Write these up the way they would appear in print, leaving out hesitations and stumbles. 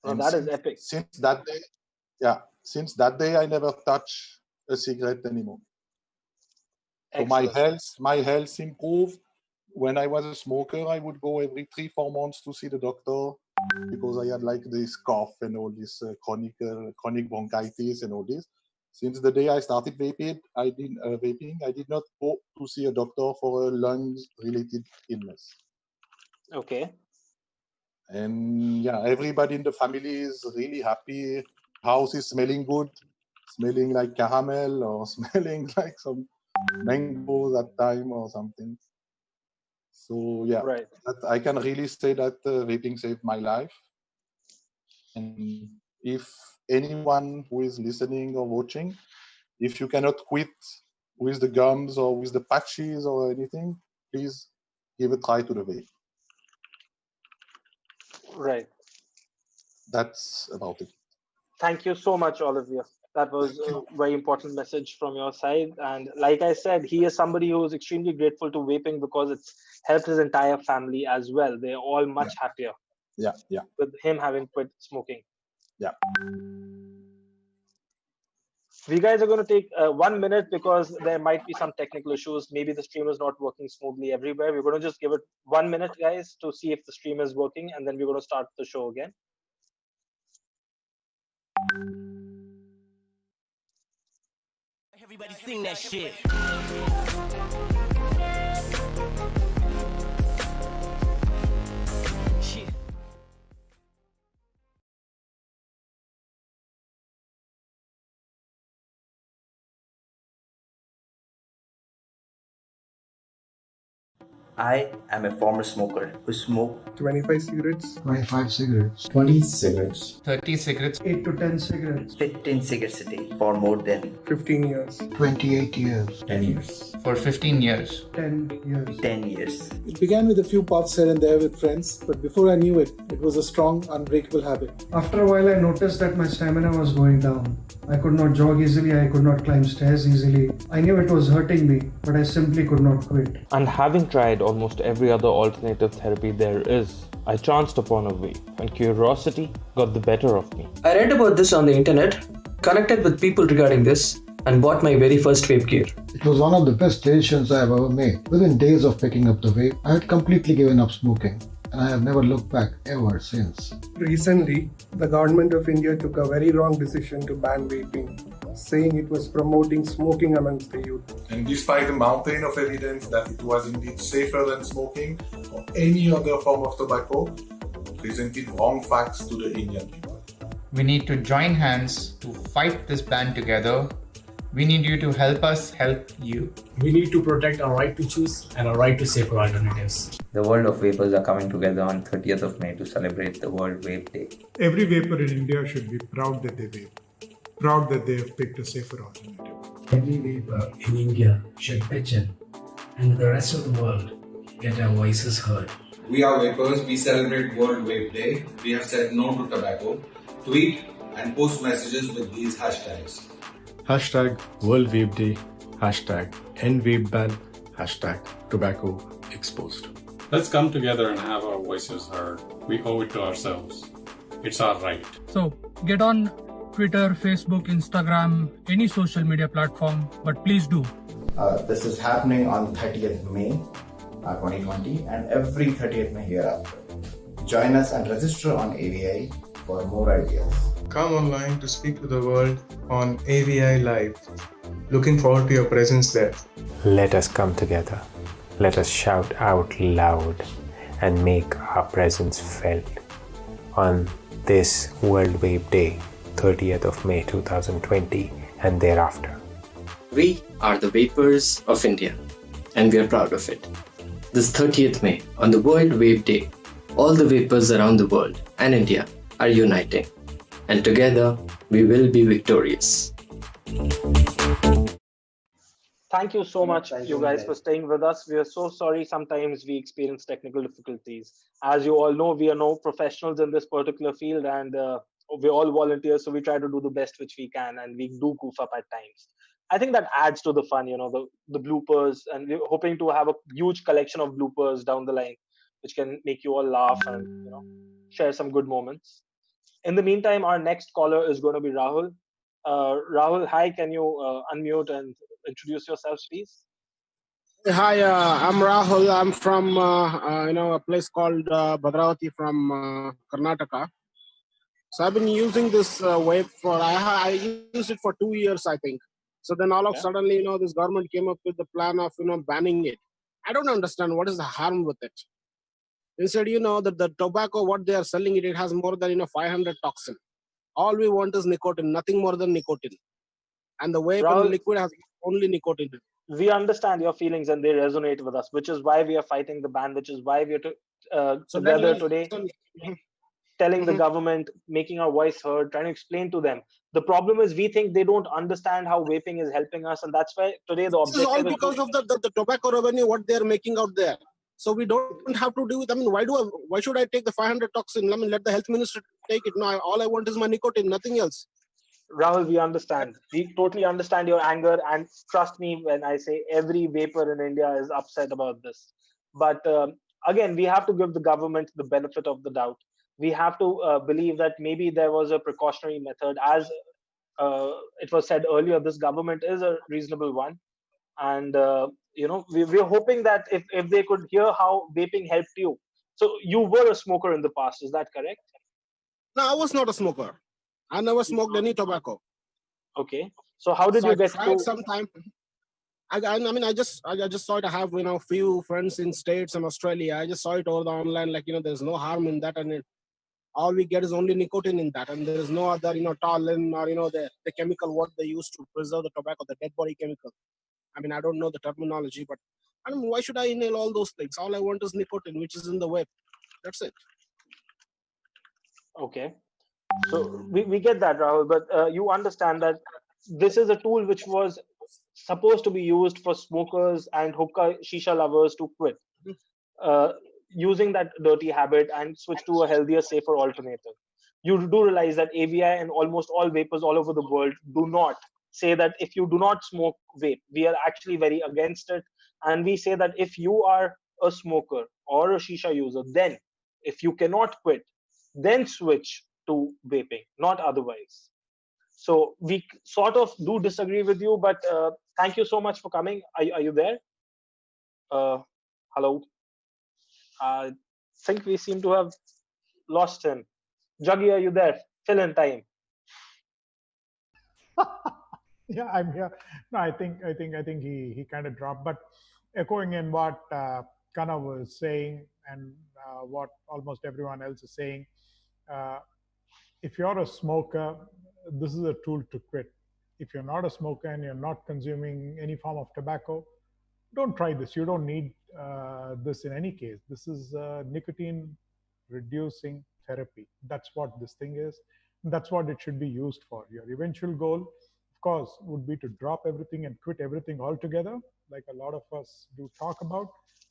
And that is epic. Since that day, I never touch a cigarette anymore. So my health improved. When I was a smoker, I would go every 3-4 months to see the doctor because I had like this cough and all this chronic bronchitis and all this. Since the day I started vaping, I did not go to see a doctor for a lungs-related illness. Okay. And yeah, everybody in the family is really happy. House is smelling good, smelling like caramel or smelling like some mangoes at time or something. So yeah, I can really say that vaping saved my life. And if anyone who is listening or watching, if you cannot quit with the gums or with the patches or anything, please give a try to the vape. Right. That's about it. Thank you so much, all of you. That was a very important message from your side. And like I said, he is somebody who is extremely grateful to vaping because it's helped his entire family as well. They're all much happier. Yeah. With him having quit smoking. Yeah. We guys are going to take 1 minute because there might be some technical issues. Maybe the stream is not working smoothly everywhere. We're going to just give it 1 minute, guys, to see if the stream is working, and then we're going to start the show again. Everybody sing that shit. I am a former smoker who smoked 25 cigarettes, 20 cigarettes, 30 cigarettes, 8 to 10 cigarettes, 15 cigarettes a day for more than 15 years, 28 years, 10 years. For 15 years. 10 years. 10 years. It began with a few puffs here and there with friends, but before I knew it, it was a strong, unbreakable habit. After a while, I noticed that my stamina was going down. I could not jog easily, I could not climb stairs easily. I knew it was hurting me, but I simply could not quit. And having tried almost every other alternative therapy there is, I chanced upon a vape, and curiosity got the better of me. I read about this on the internet, connected with people regarding this, and bought my very first vape gear. It was one of the best decisions I have ever made. Within days of picking up the vape, I had completely given up smoking, and I have never looked back ever since. Recently, the government of India took a very wrong decision to ban vaping, saying it was promoting smoking amongst the youth. And despite a mountain of evidence that it was indeed safer than smoking or any other form of tobacco, presented wrong facts to the Indian people. We need to join hands to fight this ban together. We need you to help us help you. We need to protect our right to choose and our right to safer alternatives. The world of vapers are coming together on 30th of May to celebrate the World Vape Day. Every vaper in India should be proud that they vape, proud that they have picked a safer alternative. Every vapor in India should pitch in, and with the rest of the world, get our voices heard. We are Vapers, we celebrate World Vape Day. We have said no to tobacco. Tweet and post messages with these hashtags. Hashtag World Vape Day, hashtag End Vape Ban, hashtag Tobacco Exposed. Let's come together and have our voices heard. We owe it to ourselves. It's our right. So get on Twitter, Facebook, Instagram, any social media platform, but please do. This is happening on 30th May 2020 and every 30th May hereafter. Join us and register on AVI for more ideas. Come online to speak to the world on AVI Live. Looking forward to your presence there. Let us come together. Let us shout out loud and make our presence felt on this World Vape Day, 30th of May 2020 and thereafter. We are the Vapers of India, and we are proud of it. This 30th May, on the World Vape Day, all the vapers around the world and India are uniting. And together, we will be victorious. Thank you so much, you guys, for staying with us. We are so sorry sometimes we experience technical difficulties. As you all know, we are no professionals in this particular field, and we're all volunteers, so we try to do the best which we can, and we do goof up at times. I think that adds to the fun, the bloopers, and we're hoping to have a huge collection of bloopers down the line, which can make you all laugh and, share some good moments. In the meantime, our next caller is going to be Rahul. Rahul, hi, can you unmute and introduce yourself, please? Hi, I'm Rahul. I'm from a place called Bhadravati from Karnataka. So I've been using this Vape for I used it for 2 years, I think. So then all of Okay. suddenly, this government came up with the plan of banning it. I don't understand what is the harm with it. Instead, that the tobacco what they are selling it has more than 500 toxin. All we want is nicotine, nothing more than nicotine. And the Vape and the Rahul, liquid has only nicotine. we understand your feelings and they resonate with us, which is why we are fighting the ban, which is why we are together today, telling the government, making our voice heard, trying to explain to them. The problem is we think they don't understand how vaping is helping us, and that's why today the This is all objective because of the tobacco revenue what they are making out there. So we don't have to do it. I mean, why should I take the 500 toxin? I mean, let the health minister take it. No, all I want is my nicotine, nothing else. Rahul, we understand. We totally understand your anger, and trust me when I say every vapor in India is upset about this. But again, we have to give the government the benefit of the doubt. We have to believe that maybe there was a precautionary method. As it was said earlier, this government is a reasonable one. And, we're hoping that if they could hear how vaping helped you. So you were a smoker in the past, is that correct? No, I was not a smoker. I never smoked any tobacco. Okay. So how did you I get tried to... sometime. I mean, I just saw it. I have few friends in States and Australia. I just saw it over the online. Like there's no harm in that, and all we get is only nicotine in that, and there is no other toluene or the chemical what they use to preserve the tobacco, the dead body chemical. I mean, I don't know the terminology, but I mean, why should I inhale all those things? All I want is nicotine, which is in the Vape. That's it. Okay. So we get that, Rahul, but you understand that this is a tool which was supposed to be used for smokers and hookah shisha lovers to quit using that dirty habit and switch to a healthier, safer alternative. You do realize that AVI and almost all vapors all over the world do not say that if you do not smoke vape, we are actually very against it. And we say that if you are a smoker or a shisha user, then if you cannot quit, then switch to vaping, not otherwise. So we sort of do disagree with you, but thank you so much for coming. Are you there? Hello. I think we seem to have lost him. Juggy, are you there? Fill in time. Yeah, I'm here. No, I think he kind of dropped. But echoing in what Kana was saying and what almost everyone else is saying, uh, if you're a smoker, this is a tool to quit. If you're not a smoker and you're not consuming any form of tobacco, don't try this. You don't need this in any case. This is nicotine reducing therapy. That's what this thing is. That's what it should be used for. Your eventual goal, of course, would be to drop everything and quit everything altogether, like a lot of us do talk about.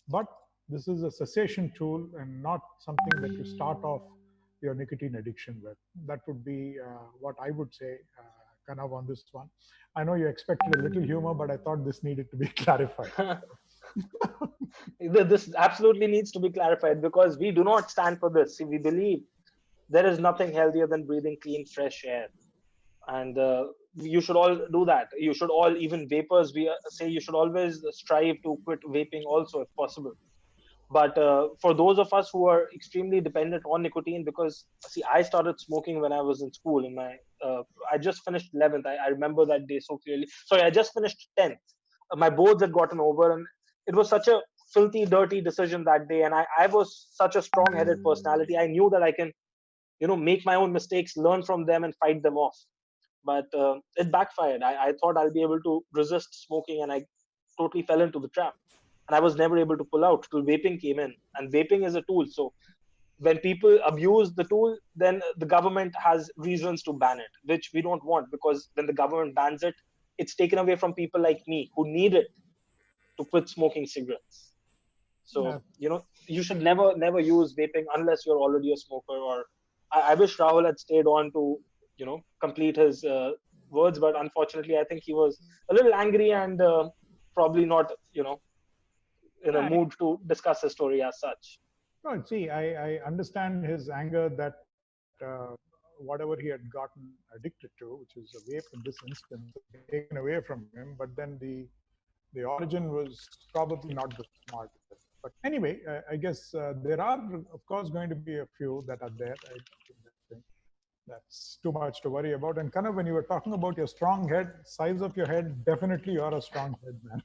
But this is a cessation tool and not something that you start off your nicotine addiction with. That would be what I would say, Kanav, on this one. I know you expected a little humor, but I thought this needed to be clarified. This absolutely needs to be clarified because we do not stand for this. See, we believe there is nothing healthier than breathing clean, fresh air. And you should all do that. You should all, even vapors, we say you should always strive to quit vaping also if possible. But for those of us who are extremely dependent on nicotine, because see, I started smoking when I was in school. In my, I just finished 11th. I remember that day so clearly. Sorry, I just finished 10th. My boards had gotten over, and it was such a filthy, dirty decision that day. And I was such a strong-headed personality. I knew that I can, make my own mistakes, learn from them, and fight them off. But it backfired. I thought I'll be able to resist smoking, and I totally fell into the trap. And I was never able to pull out till vaping came in. And vaping is a tool. So when people abuse the tool, then the government has reasons to ban it, which we don't want, because when the government bans it, it's taken away from people like me who need it to quit smoking cigarettes. So, you should never use vaping unless you're already a smoker. Or I wish Rahul had stayed on to, complete his words. But unfortunately, I think he was a little angry and probably not, in a mood to discuss his story as such. No, see, I understand his anger that whatever he had gotten addicted to, which is a vape in this instance, taken away from him. But then the origin was probably not the smartest. But anyway, I guess there are, of course, going to be a few that are there. I think that's too much to worry about. And kind of when you were talking about your strong head, size of your head, definitely you're a strong head, man.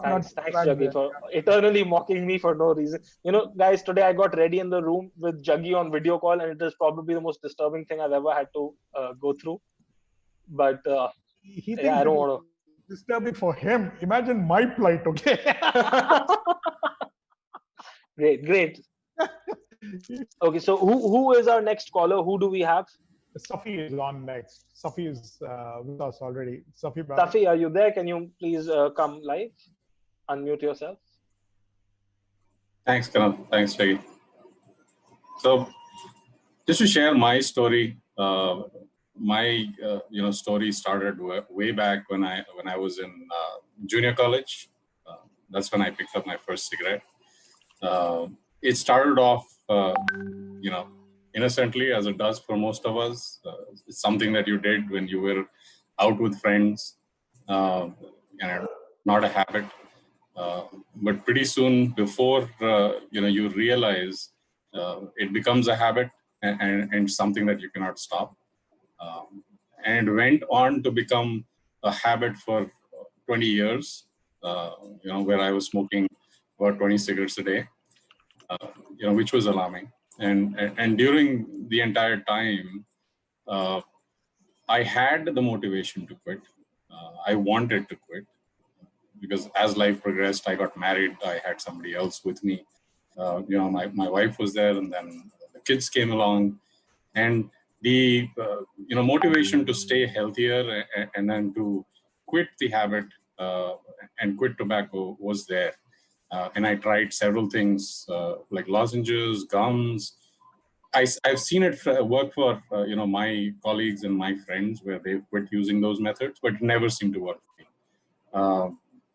Thanks, Juggy, for eternally mocking me for no reason. You know, guys, today I got ready in the room with Juggy on video call, and it is probably the most disturbing thing I've ever had to go through. But he thinks I don't want to disturbing for him. Imagine my plight, okay? Great. Okay, so who is our next caller? Who do we have? Safi is on next. Safi is with us already. Safi, are you there? Can you please come live? Unmute yourself. Thanks, Karan. Thanks, Jaggi. So, just to share my story, my story started way back when I was in junior college. That's when I picked up my first cigarette. It started off, innocently, as it does for most of us. It's something that you did when you were out with friends, and not a habit. But pretty soon, before you realize, it becomes a habit and something that you cannot stop. And went on to become a habit for 20 years, where I was smoking about 20 cigarettes a day, which was alarming. And during the entire time, I had the motivation to quit. I wanted to quit because as life progressed, I got married. I had somebody else with me. My wife was there, and then the kids came along, and the motivation to stay healthier and then to quit the habit and quit tobacco was there. And I tried several things like lozenges, gums. I've seen it work for my colleagues and my friends where they've quit using those methods, but it never seemed to work for me.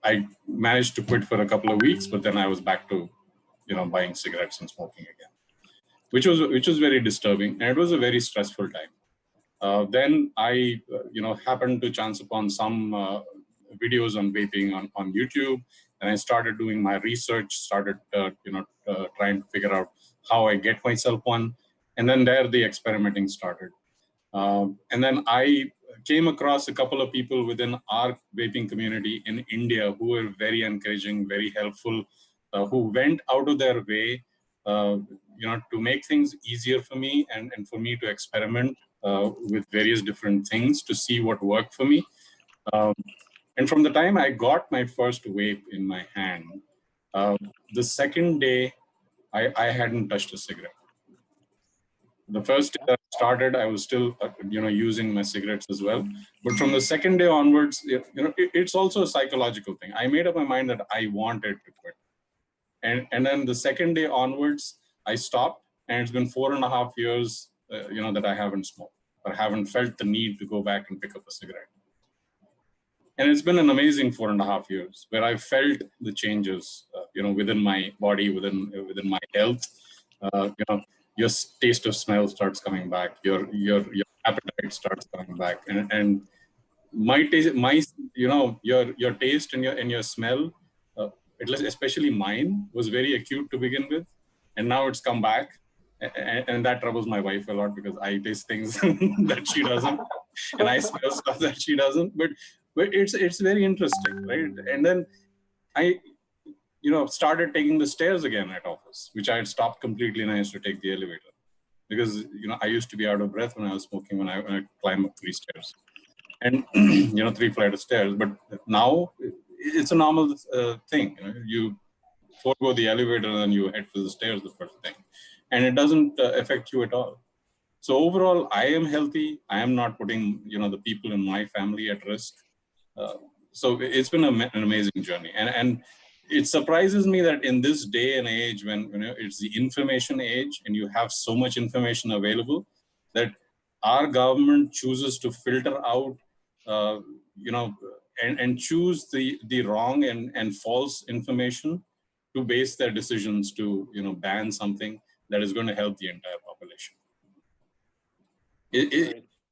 I managed to quit for a couple of weeks, but then I was back to buying cigarettes and smoking again, which was very disturbing, and it was a very stressful time. Then I happened to chance upon some videos on vaping on YouTube, and I started doing my research, started trying to figure out how I get myself one, and then there the experimenting started. And then I came across a couple of people within our vaping community in India who were very encouraging, very helpful, who went out of their way to make things easier for me and for me to experiment with various different things to see what worked for me. And from the time I got my first vape in my hand, the second day, I hadn't touched a cigarette. The first day that I started, I was still, using my cigarettes as well. But from the second day onwards, it's also a psychological thing. I made up my mind that I wanted to quit. And then the second day onwards, I stopped, and it's been 4.5 years, that I haven't smoked or haven't felt the need to go back and pick up a cigarette. And it's been an amazing 4.5 years where I've felt the changes, within my body, within my health. Your taste of smell starts coming back. Your appetite starts coming back, and my taste, your taste and your smell, especially mine, was very acute to begin with, and now it's come back, and that troubles my wife a lot because I taste things that she doesn't, and I smell stuff that she doesn't. But it's very interesting, right? And then I started taking the stairs again at office, which I had stopped completely, and I used to take the elevator because I used to be out of breath when I was smoking when I climb up 3 stairs, and 3 flights of stairs. But now it's a normal thing. You forego the elevator and then you head for the stairs the first thing, and it doesn't affect you at all. So overall, I am healthy. I am not putting the people in my family at risk. So it's been an amazing journey, and it surprises me that in this day and age, when it's the information age and you have so much information available, that our government chooses to filter out, and choose the wrong and false information to base their decisions to ban something that is going to help the entire population.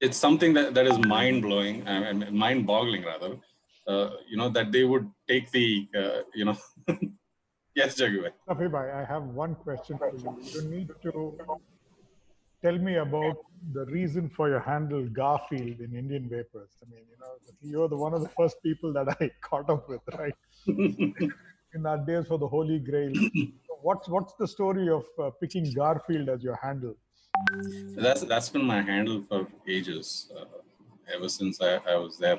It's something that is mind-blowing and mind-boggling rather, that they would take the, yes, Jagu. Safi bhai, I have one question for you. You need to tell me about the reason for your handle Garfield in Indian Vapers. I mean, you're one of the first people that I caught up with, right? In our days for the Holy Grail. So what's the story of picking Garfield as your handle? That's been my handle for ages, ever since I was there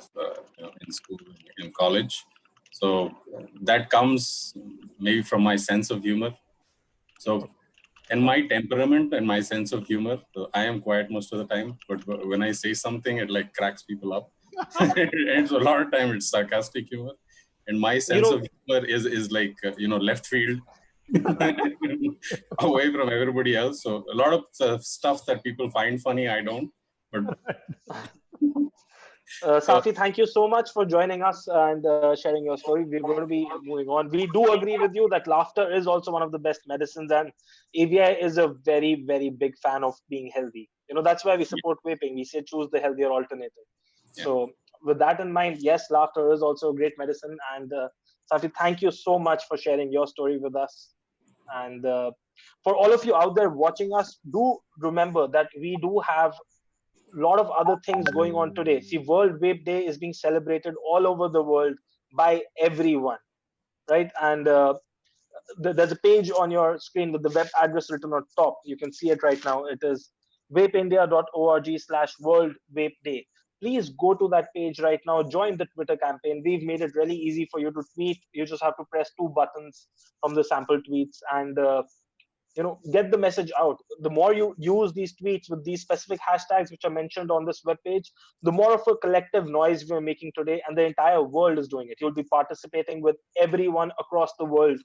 in school, in college. So that comes maybe from my sense of humor. So, and my temperament and my sense of humor, I am quiet most of the time, but when I say something, it like cracks people up. And so a lot of time it's sarcastic humor. And my sense of humor is like, left field. Away from everybody else. So a lot of stuff that people find funny, I don't. But Safi, thank you so much for joining us and sharing your story. We're going to be moving on. We do agree with you that laughter is also one of the best medicines, and AVI is a very, very big fan of being healthy. That's why we support vaping. We say choose the healthier alternative. Yeah. So with that in mind, yes, laughter is also a great medicine. And Safi, thank you so much for sharing your story with us. And for all of you out there watching us, do remember that we do have a lot of other things going on today. See, World Vape Day is being celebrated all over the world by everyone, right? And there's a page on your screen with the web address written on top. You can see it right now. It is vapeindia.org/World Vape Day. Please go to that page right now. Join the Twitter campaign. We've made it really easy for you to tweet. You just have to press 2 buttons from the sample tweets and get the message out. The more you use these tweets with these specific hashtags which are mentioned on this webpage, the more of a collective noise we're making today, and the entire world is doing it. You'll be participating with everyone across the world.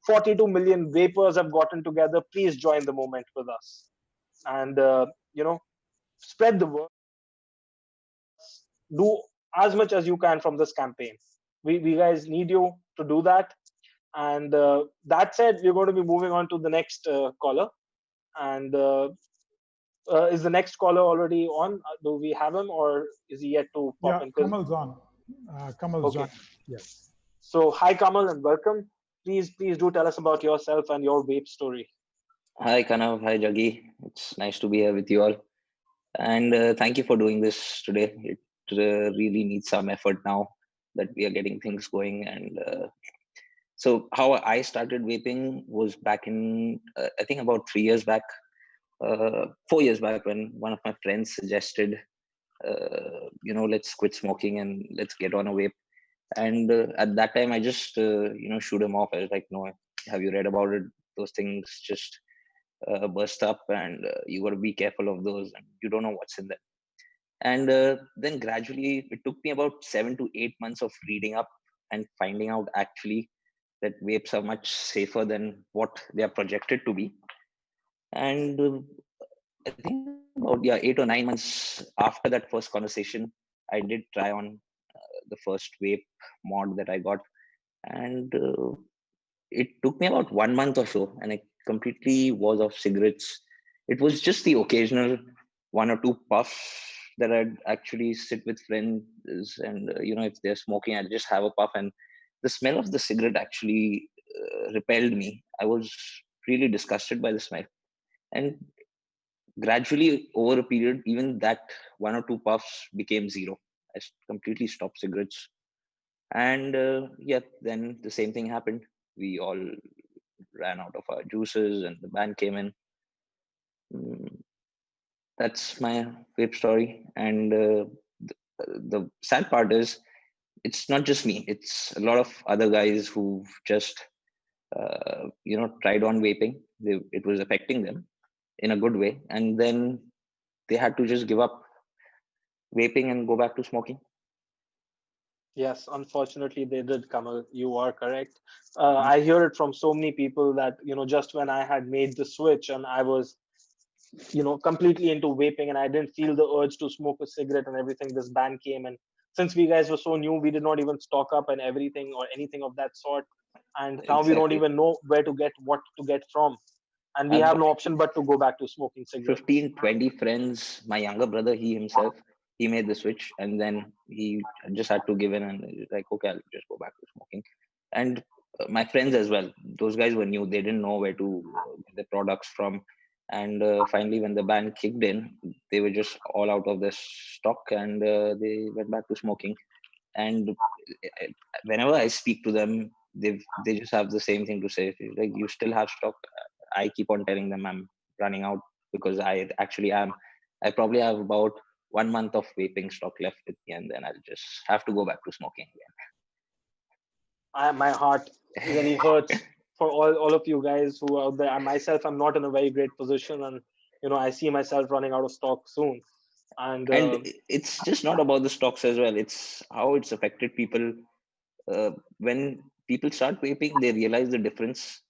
42 million vapers have gotten together. Please join the movement with us, and spread the word. Do as much as you can from this campaign. We guys need you to do that. And that said, we're going to be moving on to the next caller. And is the next caller already on? Do we have him, or is he yet to pop in? Kamal's on. Kamal's okay. on. Yes. So hi, Kamal, and welcome. Please do tell us about yourself and your vape story. Hi, Kanav. Hi, Jaggi. It's nice to be here with you all. And thank you for doing this today. It really needs some effort now that we are getting things going. And so how I started vaping was back in, I think about 3 years back, 4 years back, when one of my friends suggested, let's quit smoking and let's get on a vape. And at that time, I just, shoot him off. I was like, no, have you read about it? Those things just burst up, and you got to be careful of those, and you don't know what's in them. And then gradually, it took me about 7 to 8 months of reading up and finding out actually that vapes are much safer than what they are projected to be. And I think about 8 or 9 months after that first conversation, I did try on the first vape mod that I got, and it took me about 1 month or so, and I completely was off cigarettes. It was just the occasional 1 or 2 puffs that I'd actually sit with friends, and if they're smoking, I'd just have a puff, and the smell of the cigarette actually repelled me. I was really disgusted by the smell, and gradually over a period, even that 1 or 2 puffs became zero. I completely stopped cigarettes, and then the same thing happened. We all ran out of our juices, and the ban came in. That's my vape story. And the sad part is, it's not just me. It's a lot of other guys who've just, tried on vaping. It was affecting them in a good way. And then they had to just give up vaping and go back to smoking. Yes, unfortunately they did, Kamal. You are correct. I hear it from so many people that, just when I had made the switch and I was, completely into vaping and I didn't feel the urge to smoke a cigarette and everything, this ban came. And since we guys were so new, we did not even stock up and everything or anything of that sort. and now we don't even know where to get what to get from, and we have no option but to go back to smoking cigarettes. 15-20 friends. My younger brother, he himself, he made the switch, and then he just had to give in, and he's like, okay, I'll just go back to smoking. And my friends as well, those guys were new, they didn't know where to get the products from. And finally, when the ban kicked in, they were just all out of their stock, and they went back to smoking. And whenever I speak to them, they just have the same thing to say, like, you still have stock? I keep on telling them I'm running out, because I actually am. I probably have about 1 month of vaping stock left with me, and then I'll just have to go back to smoking again. My heart really hurts for all of you guys who are out there. I myself, I'm not in a very great position, and I see myself running out of stock soon. And it's just not about the stocks as well. It's how it's affected people. When people start vaping, they realize the difference,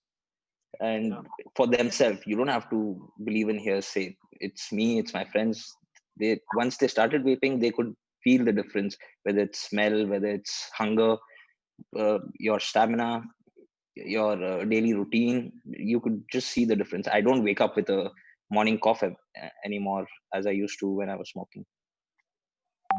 and for themselves. You don't have to believe in hearsay. It's me, it's my friends. They once they started vaping, they could feel the difference, whether it's smell, whether it's hunger, your stamina, your daily routine. You could just see the difference. I don't wake up with a morning cough anymore as I used to when I was smoking.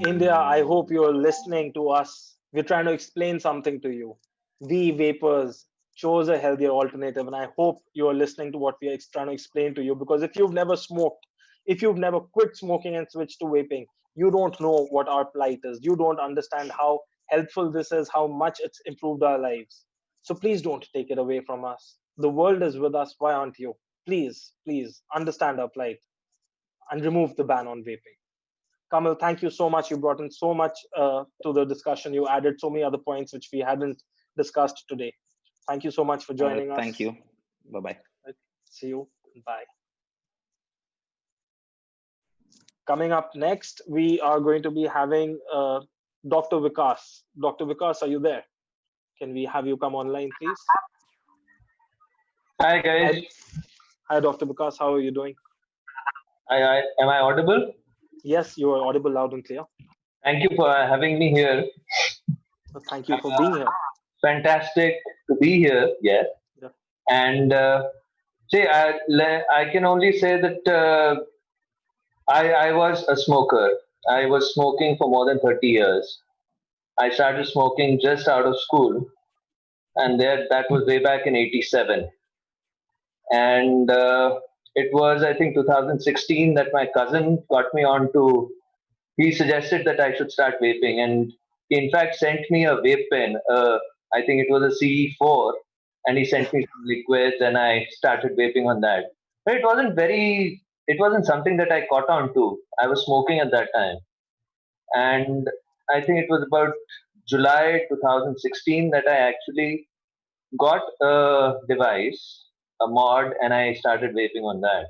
India, I hope you're listening to us. We're trying to explain something to you. We vapers chose a healthier alternative, and I hope you're listening to what we are trying to explain to you, because if you've never smoked, if you've never quit smoking and switched to vaping, you don't know what our plight is. You don't understand how helpful this is, how much it's improved our lives. So please don't take it away from us. The world is with us. Why aren't you? Please understand our plight and remove the ban on vaping. Kamal, thank you so much. You brought in so much to the discussion. You added so many other points which we hadn't discussed today. Thank you so much for joining us. Thank you. Bye-bye. See you. Bye. Coming up next, we are going to be having Dr. Vikas. Dr. Vikas, are you there? Can we have you come online, please? Hi, guys. Hi, Dr. Vikas. How are you doing? Am I audible? Yes, you are audible loud and clear. Thank you for having me here. Thank you for being here. Fantastic to be here. Yes. Yeah. And I can only say that I was a smoker. I was smoking for more than 30 years. I started smoking just out of school, and that was way back in '87. And it was, I think, 2016 that my cousin got me on to. He suggested that I should start vaping, and he in fact sent me a vape pen. I think it was a CE4, and he sent me some liquids, and I started vaping on that. But it wasn't something that I caught on to. I was smoking at that time, and I think it was about July 2016 that I actually got a device, a mod, and I started vaping on that.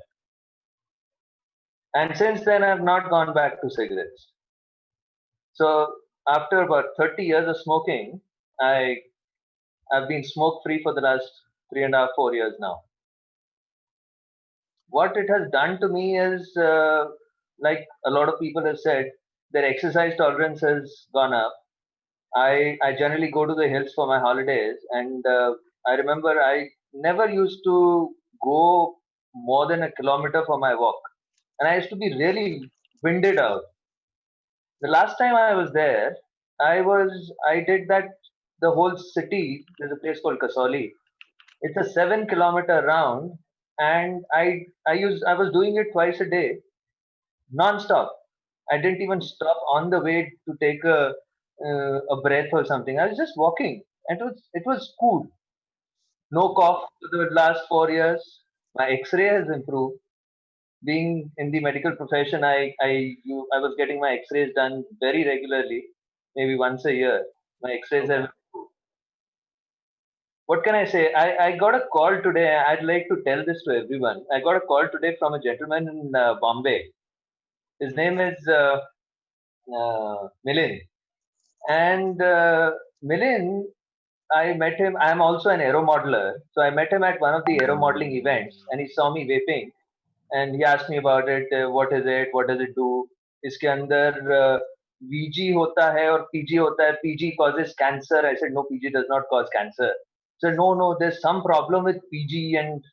And since then, I've not gone back to cigarettes. So after about 30 years of smoking, I've been smoke free for the last 3.5, 4 years now. What it has done to me is, like a lot of people have said, their exercise tolerance has gone up. I generally go to the hills for my holidays, and I remember I never used to go more than 1 kilometer for my walk, and I used to be really winded out. The last time I was there, I did that the whole city. There's a place called Kasauli. It's a 7-kilometer round, and I was doing it twice a day, non-stop. I didn't even stop on the way to take a breath or something. I was just walking. It was cool. No cough for the last 4 years. My X-ray has improved. Being in the medical profession, I was getting my X-rays done very regularly, maybe once a year. My X-rays have improved. What can I say? I got a call today. I'd like to tell this to everyone. I got a call today from a gentleman in Bombay. His name is Milind. And Milind, I met him. I'm also an aero modeler. So I met him at one of the aero modeling events, and he saw me vaping. And he asked me about it. What is it? What does it do? इसके अंदर VG होता है और PG होता है. PG causes cancer. I said, no, PG does not cause cancer. So no, there's some problem with PG and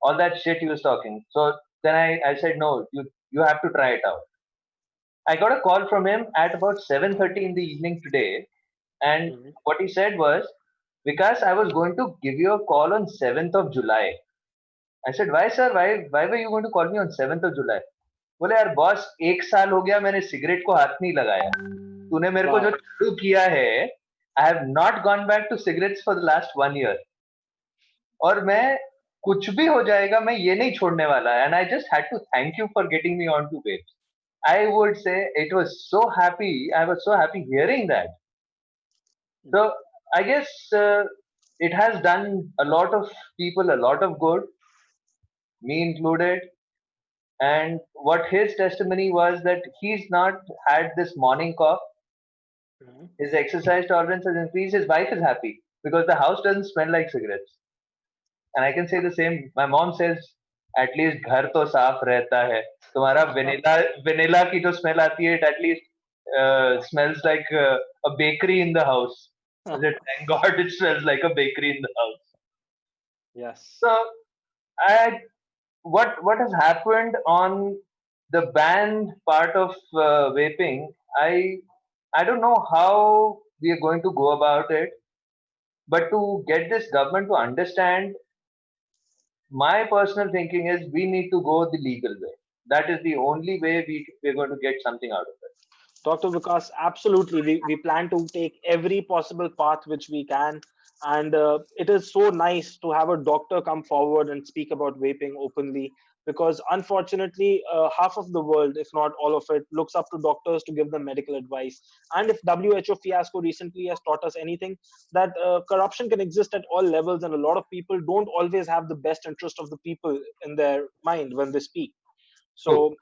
all that shit he was talking. So then I said, no, you have to try it out. I got a call from him at about 7:30 in the evening today, and what he said was, Vikas, I was going to give you a call on 7th of July. I said, why sir? Why were you going to call me on 7th of July? बोले यार boss 1 साल हो गया मैंने cigarette को हाथ नहीं लगाया तूने मेरे को जो शुरू किया है I have not gone back to cigarettes for the last 1 year और मैं कुछ भी हो जाएगा मैं ये नहीं छोड़ने वाला and I just had to thank you for getting me on to vapes I would say it was so happy. I was so happy hearing that. So I guess it has done a lot of people a lot of good, me included. And what his testimony was that he's not had this morning cough. His exercise tolerance has increased. His wife is happy because the house doesn't smell like cigarettes. And I can say the same. My mom says, at least घर तो साफ रहता है. तुम्हारा vanilla की जो smell आती है, it at least smells like a bakery in the house. Thank God it smells like a bakery in the house. Yes. So, what has happened on the ban part of vaping? I don't know how we are going to go about it, but to get this government to understand, my personal thinking is we need to go the legal way. That is the only way we're going to get something out of it. Dr. Vikas, absolutely. We plan to take every possible path which we can. And it is so nice to have a doctor come forward and speak about vaping openly, because unfortunately, half of the world, if not all of it, looks up to doctors to give them medical advice. And if WHO fiasco recently has taught us anything, that corruption can exist at all levels, and a lot of people don't always have the best interest of the people in their mind when they speak. So,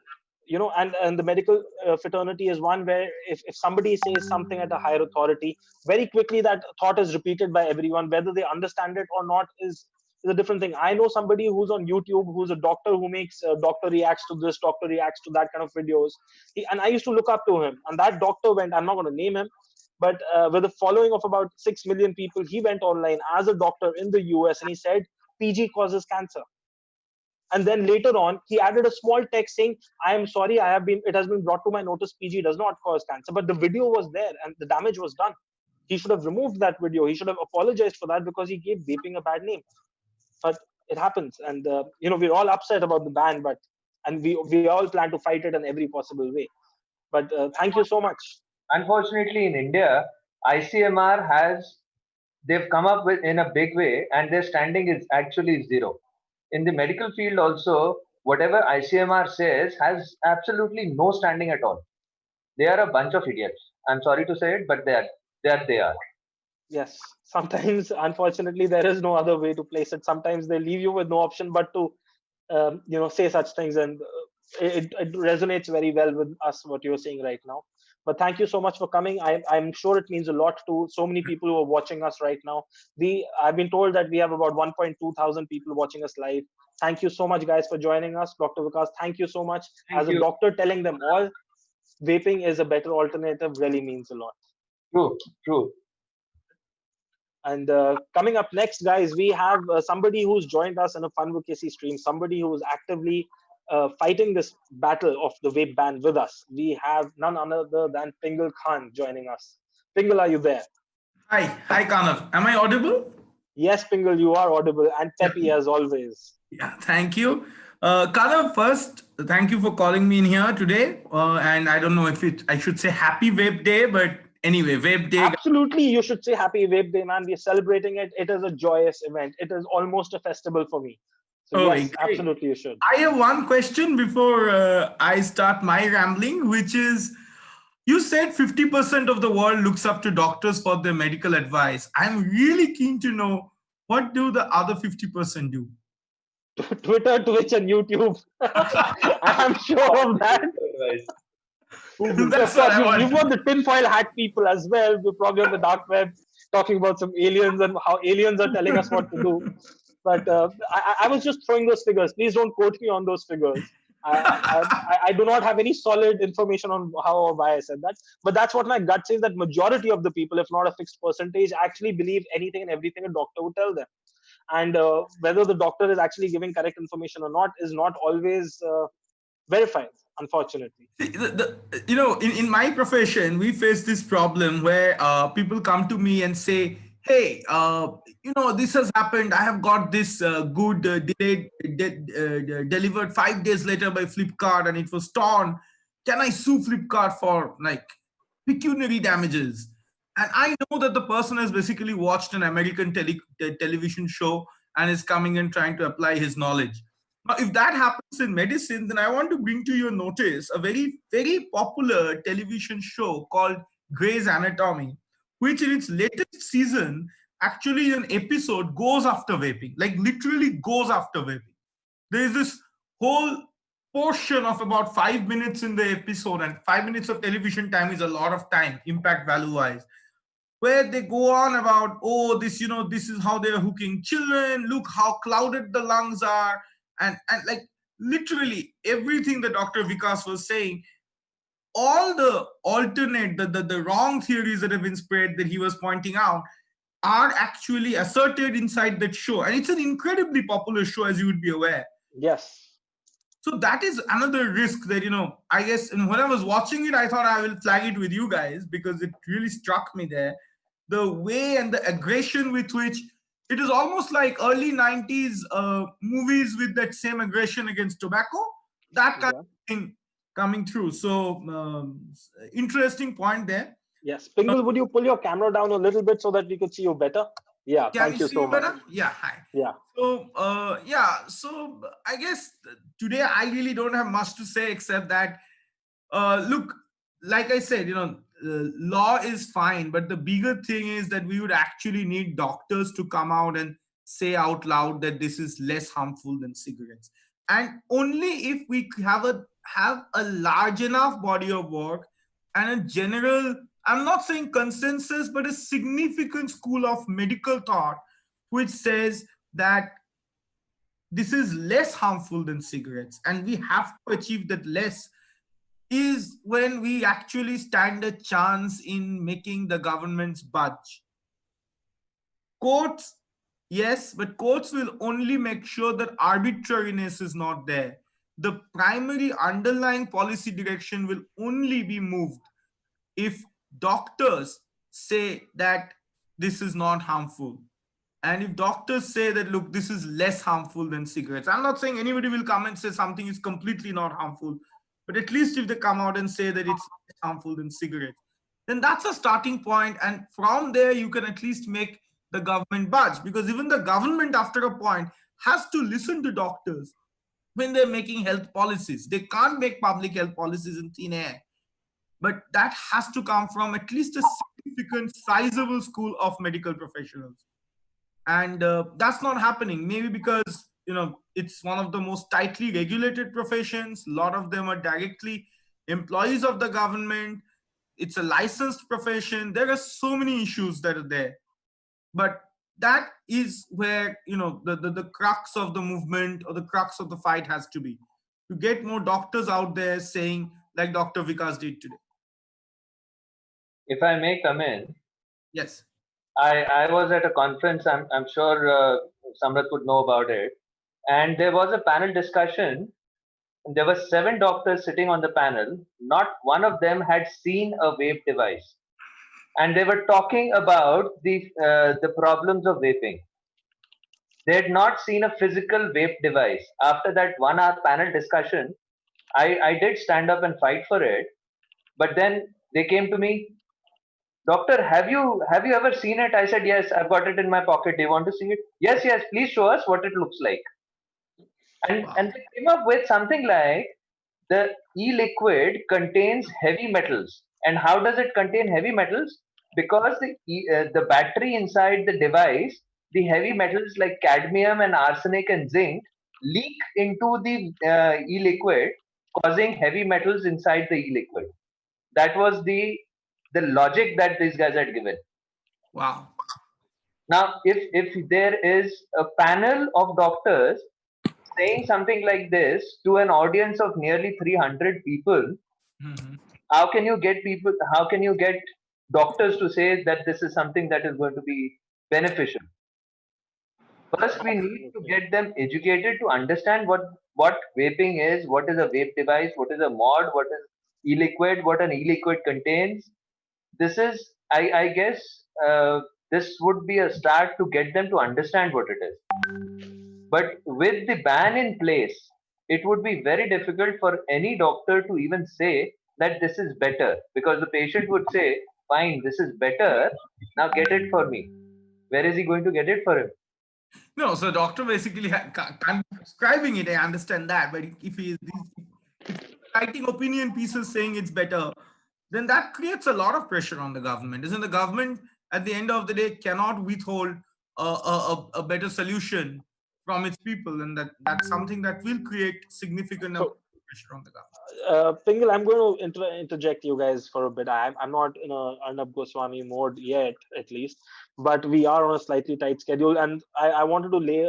you know, and the medical fraternity is one where if somebody says something at a higher authority, very quickly that thought is repeated by everyone. Whether they understand it or not is a different thing. I know somebody who's on YouTube, who's a doctor, who makes doctor reacts to this, doctor reacts to that kind of videos. And I used to look up to him. And that doctor went, I'm not going to name him, but with a following of about 6 million people, he went online as a doctor in the US and he said, PG causes cancer. And then later on, he added a small text saying, I am sorry, it has been brought to my notice, PG does not cause cancer. But the video was there and the damage was done. He should have removed that video. He should have apologized for that because he gave vaping a bad name. But it happens. And, you know, we're all upset about the ban, and we all plan to fight it in every possible way. But thank you so much. Unfortunately, in India, ICMR they've come up with in a big way and their standing is actually zero. In the medical field also, whatever ICMR says has absolutely no standing at all. They are a bunch of idiots. I'm sorry to say it, but they are. Yes. Sometimes, unfortunately, there is no other way to place it. Sometimes they leave you with no option but to, you know, say such things. And it resonates very well with us, what you're saying right now. But thank you so much for coming. I'm sure it means a lot to so many people who are watching us right now. I've been told that we have about 1.2 thousand people watching us live. Thank you so much, guys, for joining us. Dr. Vikas, thank you so much. As a doctor, telling them all, vaping is a better alternative really means a lot. True. And coming up next, guys, we have somebody who's joined us in a Funvocacy stream, somebody who is actively fighting this battle of the vape ban with us. We have none other than Pingal Khan joining us. Pingal, are you there? Hi, Kanav. Am I audible? Yes, Pingal, you are audible and peppy as always. Yeah, thank you. Kanav, first, thank you for calling me in here today. And I don't know if I should say Happy Vape Day, but anyway, Vape Day. Absolutely, you should say Happy Vape Day, man. We're celebrating it. It is a joyous event. It is almost a festival for me. So yes, absolutely you should. I have one question before I start my rambling, which is, you said 50% of the world looks up to doctors for their medical advice. I'm really keen to know, what do the other 50% do? Twitter, Twitch, and YouTube. I'm sure of that. That's what I want. You've got the tinfoil hat people as well. We're probably on the dark web talking about some aliens and how aliens are telling us what to do. But I was just throwing those figures. Please don't quote me on those figures. I do not have any solid information on how or why I said that, but that's what my gut says, that majority of the people, if not a fixed percentage, actually believe anything and everything a doctor would tell them. And whether the doctor is actually giving correct information or not is not always verified, unfortunately. In my profession, we face this problem where people come to me and say, hey, this has happened. I have got this good delayed, delivered 5 days later by Flipkart and it was torn. Can I sue Flipkart for like pecuniary damages? And I know that the person has basically watched an American television show and is coming and trying to apply his knowledge. Now, if that happens in medicine, then I want to bring to your notice a very, very popular television show called Grey's Anatomy, which in its latest season, actually an episode goes after vaping, like literally goes after vaping. There is this whole portion of about 5 minutes in the episode, and 5 minutes of television time is a lot of time, impact value wise, where they go on about, oh, this is how they're hooking children, look how clouded the lungs are, and like literally everything that Dr. Vikas was saying, all the alternate, the wrong theories that have been spread that he was pointing out are actually asserted inside that show. And it's an incredibly popular show, as you would be aware. Yes. So that is another risk that, I guess, and when I was watching it, I thought I will flag it with you guys because it really struck me there. The way and the aggression with which it is almost like early 90s movies with that same aggression against tobacco, that kind of thing coming through. So interesting point there. Yes. Pingle, would you pull your camera down a little bit so that we could see you better? Yeah, thank you so much. Better? Yeah, hi. Yeah. So I guess today I really don't have much to say except that, look, like I said, law is fine, but the bigger thing is that we would actually need doctors to come out and say out loud that this is less harmful than cigarettes. And only if we have a large enough body of work and a general, I'm not saying consensus, but a significant school of medical thought which says that this is less harmful than cigarettes, and we have to achieve that less, is when we actually stand a chance in making the governments budge. Courts, yes, but courts will only make sure that arbitrariness is not there. The primary underlying policy direction will only be moved if doctors say that this is not harmful. And if doctors say that, look, this is less harmful than cigarettes, I'm not saying anybody will come and say something is completely not harmful, but at least if they come out and say that it's less harmful than cigarettes, then that's a starting point. And from there, you can at least make the government budge, because even the government after a point has to listen to doctors when they're making health policies. They can't make public health policies in thin air. But that has to come from at least a significant, sizable school of medical professionals. And that's not happening, maybe because, it's one of the most tightly regulated professions. A lot of them are directly employees of the government. It's a licensed profession. There are so many issues that are there. But that is where, the crux of the movement or the crux of the fight has to be. To get more doctors out there saying, like Dr. Vikas did today. If I may come in. Yes. I was at a conference, I'm sure Samrat would know about it. And there was a panel discussion. There were 7 doctors sitting on the panel. Not one of them had seen a vape device. And they were talking about the problems of vaping. They had not seen a physical vape device. After that 1-hour panel discussion, I did stand up and fight for it. But then they came to me, Doctor, have you ever seen it? I said, yes, I've got it in my pocket. Do you want to see it? Yes, please show us what it looks like. And they came up with something like, the e-liquid contains heavy metals. And how does it contain heavy metals? Because the battery inside the device, the heavy metals like cadmium and arsenic and zinc leak into the e-liquid, causing heavy metals inside the e-liquid. That was the logic that these guys had given. Wow. Now, if there is a panel of doctors saying something like this to an audience of nearly 300 people, how can you get people, how can you get doctors to say that this is something that is going to be beneficial? First, we need to get them educated to understand what vaping is, what is a vape device, what is a mod, what is e-liquid, what an e-liquid contains. This is, I guess, this would be a start to get them to understand what it is. But with the ban in place, it would be very difficult for any doctor to even say that this is better, because the patient would say, fine, this is better, now get it for me. Where is he going to get it for him? No, so doctor basically can't be prescribing it. I understand that, but if he's writing opinion pieces saying it's better, then that creates a lot of pressure on the government. Isn't the government at the end of the day cannot withhold a better solution from its people, and that's something that will create significant pressure on the government. Pingal, I'm going to interject you guys for a bit. I'm not in a Arnab Goswami mode yet, at least, but we are on a slightly tight schedule, and I wanted to lay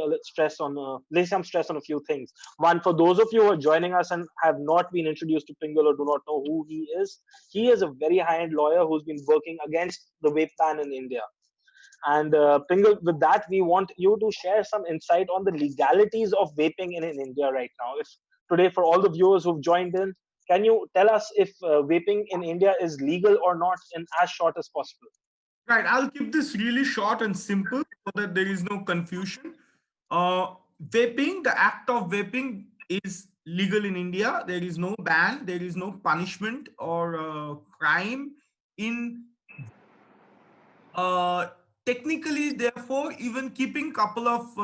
some stress on a few things. One, for those of you who are joining us and have not been introduced to Pingal or do not know who he is a very high-end lawyer who's been working against the vape ban in India. And Pingal, with that, we want you to share some insight on the legalities of vaping in India right now. If today, for all the viewers who've joined in, can you tell us if vaping in India is legal or not in as short as possible? Right, I'll keep this really short and simple so that there is no confusion. Vaping, the act of vaping is legal in India. There is no ban, there is no punishment or crime in technically, therefore, even keeping couple of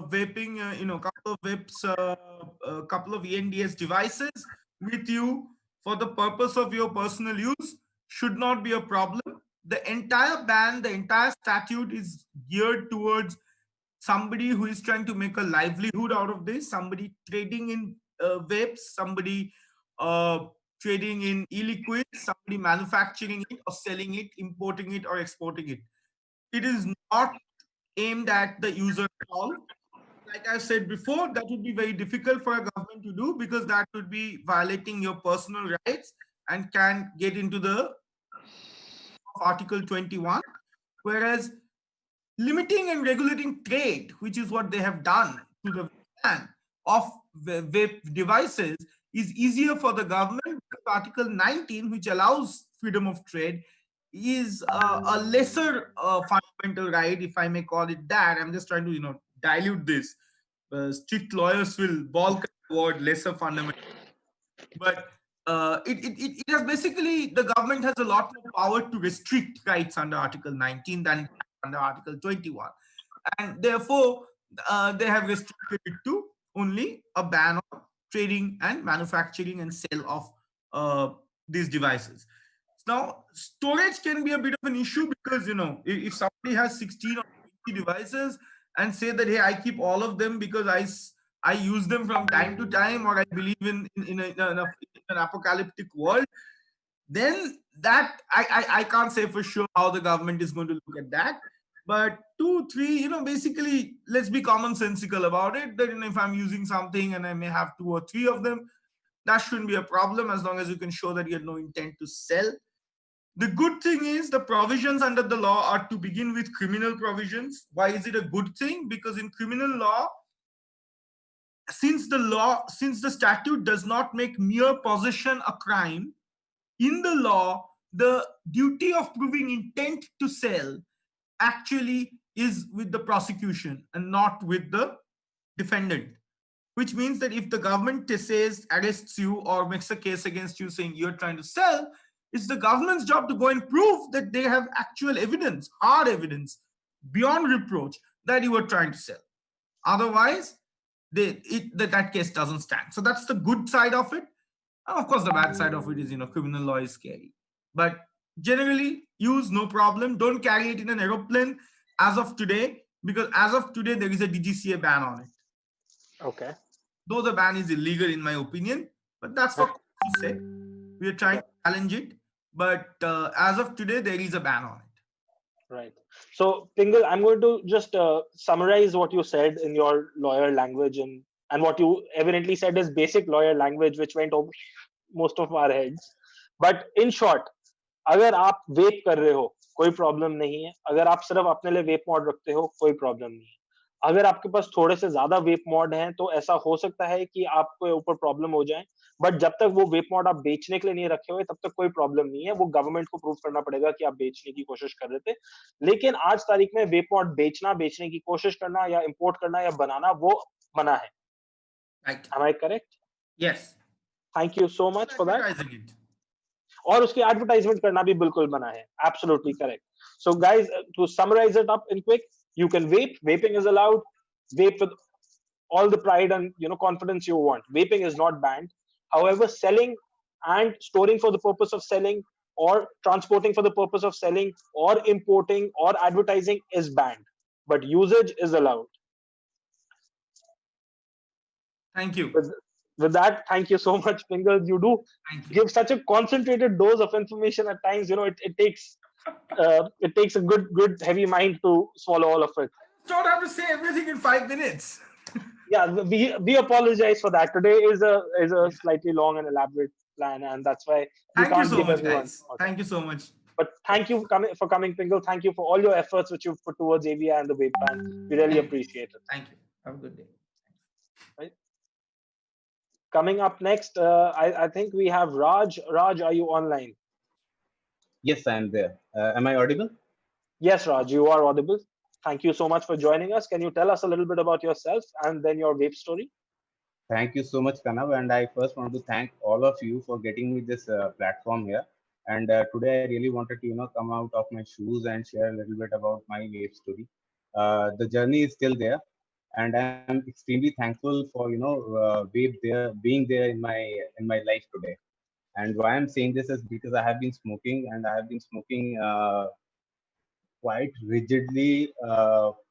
vaping, couple of vapes, couple of ENDS devices with you for the purpose of your personal use should not be a problem. The entire ban, the entire statute is geared towards somebody who is trying to make a livelihood out of this, somebody trading in vapes, somebody trading in e-liquids, somebody manufacturing it or selling it, importing it or exporting it. It is not aimed at the user at all. Like I said before, that would be very difficult for a government to do because that would be violating your personal rights and can get into the Article 21. Whereas limiting and regulating trade, which is what they have done to the ban of vape devices, is easier for the government because Article 19, which allows freedom of trade, is a lesser fundamental right, if I may call it that. I'm just trying to, dilute this. Strict lawyers will balk at the word lesser fundamental. But it has basically, the government has a lot more power to restrict rights under Article 19 than under Article 21. And therefore, they have restricted it to only a ban on trading and manufacturing and sale of these devices. Now, storage can be a bit of an issue because, if somebody has 16 or 20 devices and say that, hey, I keep all of them because I use them from time to time, or I believe in an apocalyptic world, then that I can't say for sure how the government is going to look at that. But 2, 3, basically, let's be commonsensical about it. That if I'm using something and I may have 2 or 3 of them, that shouldn't be a problem as long as you can show that you have no intent to sell. The good thing is the provisions under the law are to begin with criminal provisions. Why is it a good thing? Because in criminal law, since the statute does not make mere possession a crime, in the law, the duty of proving intent to sell actually is with the prosecution and not with the defendant. Which means that if the government says, arrests you or makes a case against you saying you're trying to sell, it's the government's job to go and prove that they have actual evidence, hard evidence, beyond reproach that you were trying to sell. Otherwise, that case doesn't stand. So that's the good side of it. And of course, the bad side of it is, criminal law is scary. But generally, use no problem. Don't carry it in an aeroplane as of today, because as of today, there is a DGCA ban on it. Okay. Though the ban is illegal, in my opinion, but that's for courts to say. We are trying to challenge it, but as of today, there is a ban on it. Right. So, Pingal, I'm going to just summarize what you said in your lawyer language in And what you evidently said is basic lawyer language, which went over most of our heads. But in short, अगर आप वेप कर रहे हो कोई problem नहीं है, अगर आप सिर्फ अपने लिए वेप मॉड रखते हो कोई प्रॉब्लम नहीं है, अगर आपके पास थोड़े से ज्यादा वेप मॉड हैं तो ऐसा हो सकता है कि आपके ऊपर प्रॉब्लम हो जाए, बट जब तक वो वेप मॉड आप बेचने के लिए नहीं रखे हुए तब तक कोई प्रॉब्लम नहीं है। वो गवर्नमेंट को प्रूव करना पड़ेगा कि आप बेचने की कोशिश कर रहे थे, लेकिन आज तारीख में वेप मॉड बेचना, बेचने की कोशिश करना या इंपोर्ट करना या बनाना वो मना है। Am I correct? Yes. Thank you so much for that. Advertising it. और उसकी एडवर्टाइजमेंट करना भी बिल्कुल मना है। Absolutely correct. So guys, to summarize it up in quick, you can vape. Vaping is allowed. Vape with all the pride and confidence you want. Vaping is not banned. However, selling and storing for the purpose of selling, or transporting for the purpose of selling, or importing or advertising is banned. But usage is allowed. Thank you. With that, thank you so much, Pingal. You do give such a concentrated dose of information at times. It takes a good heavy mind to swallow all of it. Don't have to say everything in 5 minutes. Yeah, we apologize for that. Today is a slightly long and elaborate plan, and that's why we Thank can't you so give much, everyone. guys. Thank you so much. But thank you for coming, Pingal. Thank you for all your efforts which you've put towards AVI and the Vape ban. We really appreciate it. Thank you. Have a good day. Right. Coming up next, I think we have Raj. Raj, are you online? Yes, I am there. Am I audible? Yes, Raj, you are audible. Thank you so much for joining us. Can you tell us a little bit about yourself and then your vape story? Thank you so much, Kanav. And I first want to thank all of you for getting me this platform here. And today I really wanted to, come out of my shoes and share a little bit about my vape story. The journey is still there, and I'm extremely thankful for vape there being there in my life today. And why I'm saying this is because I have been smoking, and I have been smoking quite rigidly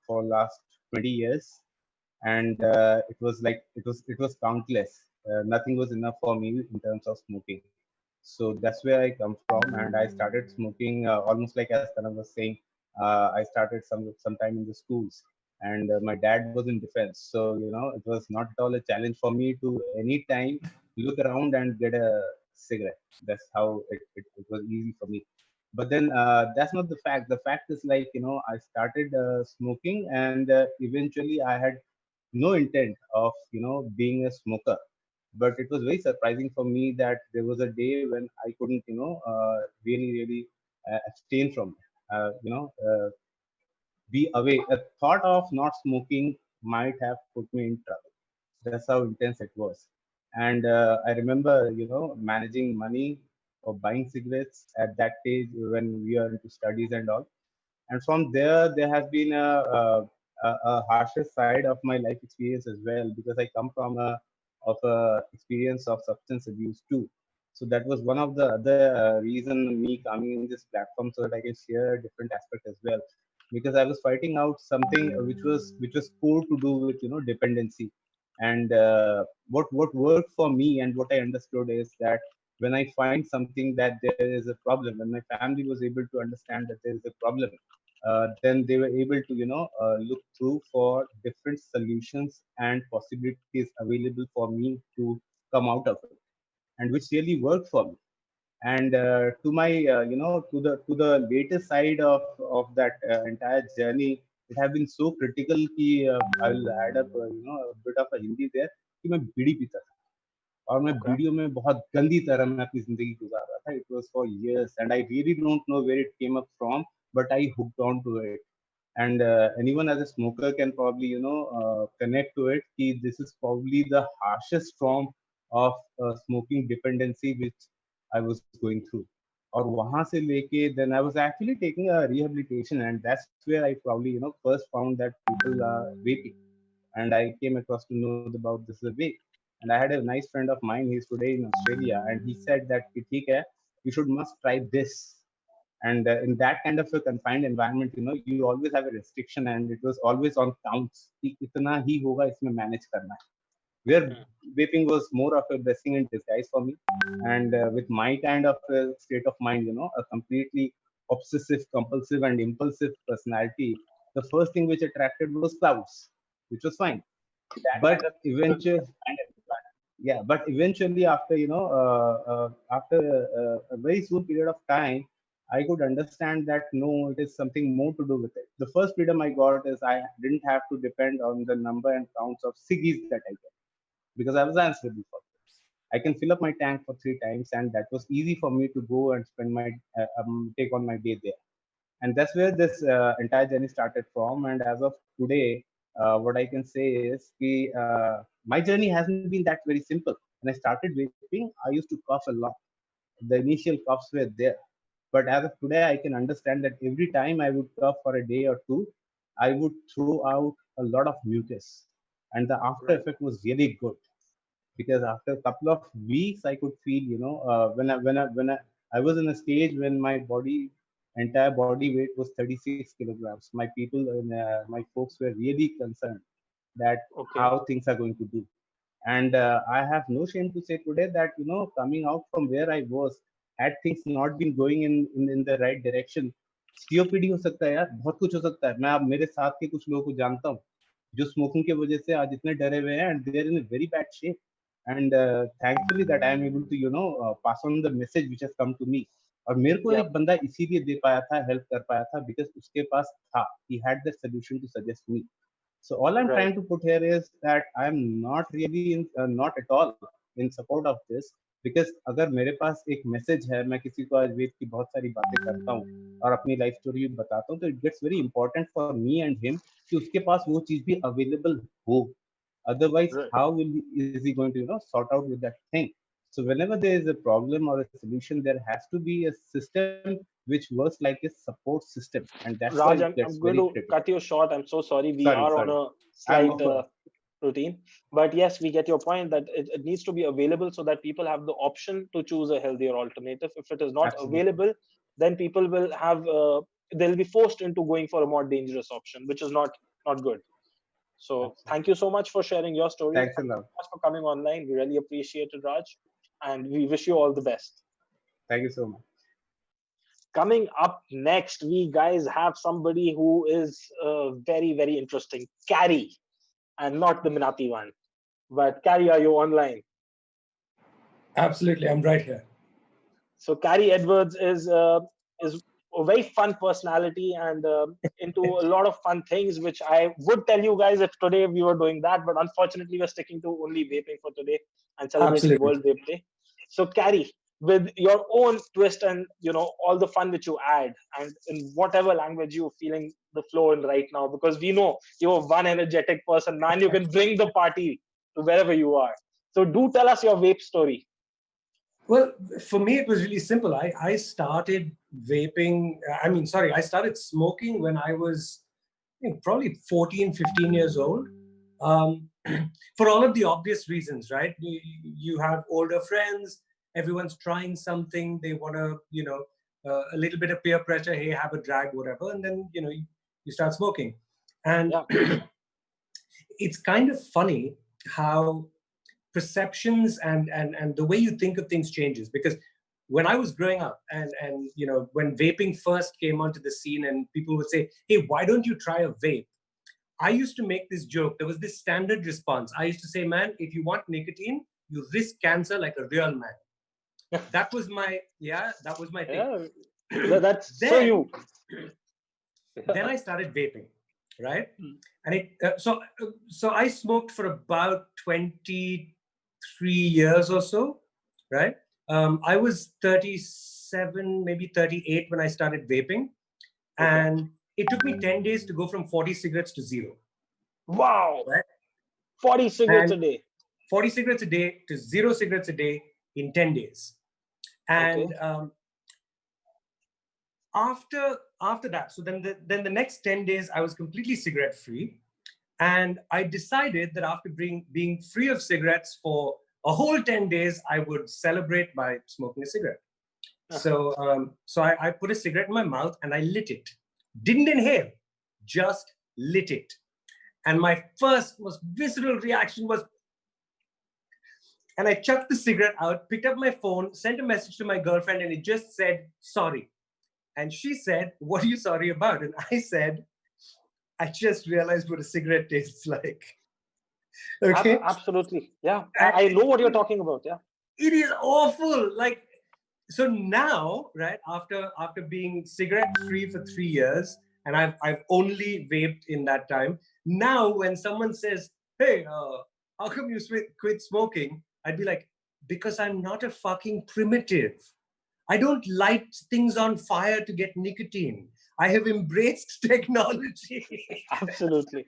for last 20 years, and it was countless. Nothing was enough for me in terms of smoking. So that's where I come from, and I started smoking almost like as Karan was saying. I started sometime in the schools, and my dad was in defense, so it was not at all a challenge for me to any time look around and get a cigarette. That's how it was easy for me. But then that's not the fact. The fact is like I started smoking, and eventually I had no intent of being a smoker, but it was very surprising for me that there was a day when I couldn't really abstain from it. Be away. A thought of not smoking might have put me in trouble. That's how intense it was. And I remember managing money for buying cigarettes at that stage when we are into studies and all. And from there has been a harsher side of my life experience as well, because I come from a experience of substance abuse too. So that was one of the other reason me coming in this platform, so that I can share a different aspect as well, because I was fighting out something which was core to do with dependency. And what worked for me and what I understood is that when I find something that there is a problem, when my family was able to understand that there is a problem, then they were able to look through for different solutions and possibilities available for me to come out of it, and which really worked for me. And to my to the latest side of that entire journey, it has been so critical कि I'll add up a bit of a Hindi there कि मैं बीड़ी पीता था, और मैं video में बहुत गंदी तरह मैं अपनी जिंदगी गुजार रहा था. It was for years, and I really don't know where it came up from, but I hooked on to it. And anyone as a smoker can probably connect to it. This is probably the harshest form of smoking dependency which I was going through. और वहां से लेके then I was actually taking a rehabilitation, and that's where I probably first found that people are vaping, and I came across to know about this vape. And I had a nice friend of mine. He's today in Australia, and he said that ठीक है, you should must try this. And in that kind of a confined environment, you always have a restriction, and it was always on counts कि इतना ही होगा, इसमें manage करना है. Where vaping was more of a blessing in disguise for me. And with my kind of state of mind, a completely obsessive, compulsive, and impulsive personality, the first thing which attracted was clouds, which was fine. But eventually, yeah, but eventually, after after a very short period of time, I could understand that no, it is something more to do with it. The first freedom I got is I didn't have to depend on the number and counts of ciggies that I get, because I was answerable for it. I can fill up my tank for 3 times, and that was easy for me to go and spend my take on my day there. And that's where this entire journey started from. And as of today, what I can say is my journey hasn't been that very simple. When I started vaping, I used to cough a lot. The initial coughs were there, but as of today, I can understand that every time I would cough for a day or two, I would throw out a lot of mucus, and the after effect was really good, because after a couple of weeks I could feel, I was in a stage when my entire body weight was 36 kilograms. My people and my folks were really concerned that how things are going to do. And I have no shame to say today that, coming out from where I was, had things not been going in the right direction, COPD हो सकता है यार, बहुत कुछ हो सकता है. मैं अब मेरे साथ के कुछ लोगों को जानता हूँ जो स्मोकिंग की वजह से आज इतने डरे हुए हैं, and they are in a very bad shape. And thankfully that I am able to pass on the message which has come to me. और मेरे को एक बंदा इसीलिए दे पाया था, हेल्प कर पाया था, because उसके पास था, he had the solution to suggest me. So all I'm trying to put here is that I'm not really not at all in support of this, because अगर मेरे पास एक मैसेज है, मैं किसी को आज वेप की बहुत सारी बातें करता हूँ और अपनी लाइफ स्टोरी बताता हूँ, तो it gets very important for me and him कि उसके पास वो चीज भी available हो. Otherwise, how is he going to sort out with that thing? So whenever there is a problem or a solution, there has to be a system which works like a support system, and that's Raj, why I'm going to cut you short. I'm so sorry. We Sorry. are on a slight routine. But yes, we get your point that it needs to be available so that people have the option to choose a healthier alternative. If it is not available, then people will have, they'll be forced into going for a more dangerous option, which is not good. So thank you so much for sharing your story. Thanks a lot. Thank you so much for coming online. We really appreciate it, Raj. And we wish you all the best. Thank you so much. Coming up next, we guys have somebody who is very, very interesting. Carrie, and not the Minati one. But Carrie, are you online? Absolutely, I'm right here. So Carrie Edwards is a very fun personality and into a lot of fun things, which I would tell you guys if today we were doing that, but unfortunately we're sticking to only vaping for today and celebrating World Vape Day. So Carrie, with your own twist and all the fun which you add, and in whatever language you're feeling the flow in right now, because we know you're one energetic person, man, you can bring the party to wherever you are. So do tell us your vape story. Well, for me, it was really simple. I started vaping, I started smoking when I was probably 14, 15 years old. For all of the obvious reasons, right? You have older friends, everyone's trying something, they want to, a little bit of peer pressure, hey, have a drag, whatever, and then, you start smoking. And it's kind of funny how perceptions and the way you think of things changes, because when I was growing up and when vaping first came onto the scene and people would say, hey, why don't you try a vape? I used to make this joke. There was this standard response. I used to say, man, if you want nicotine, you risk cancer like a real man. That was my thing. Yeah, that's so you. Then I started vaping, right? And so I smoked for about 23 years or so, right? I was 37, maybe 38 when I started vaping. And it took me 10 days to go from 40 cigarettes to 0. Wow. Right? 40 cigarettes a day. 40 cigarettes a day to 0 cigarettes a day in 10 days. And after that, so then the next 10 days, I was completely cigarette free. And I decided that after being free of cigarettes for a whole 10 days, I would celebrate by smoking a cigarette. So I put a cigarette in my mouth and I lit it. Didn't inhale, just lit it. And my first most visceral reaction was, and I chucked the cigarette out, picked up my phone, sent a message to my girlfriend, and it just said, sorry. And she said, what are you sorry about? And I said, I just realized what a cigarette tastes like. Okay. Absolutely. Yeah. I know what you're talking about. Yeah. It is awful. Like, so now, right, after being cigarette free for 3 years, and I've only vaped in that time. Now, when someone says, "Hey, how come you quit smoking?" I'd be like, "Because I'm not a fucking primitive. I don't light things on fire to get nicotine. I have embraced technology." Absolutely.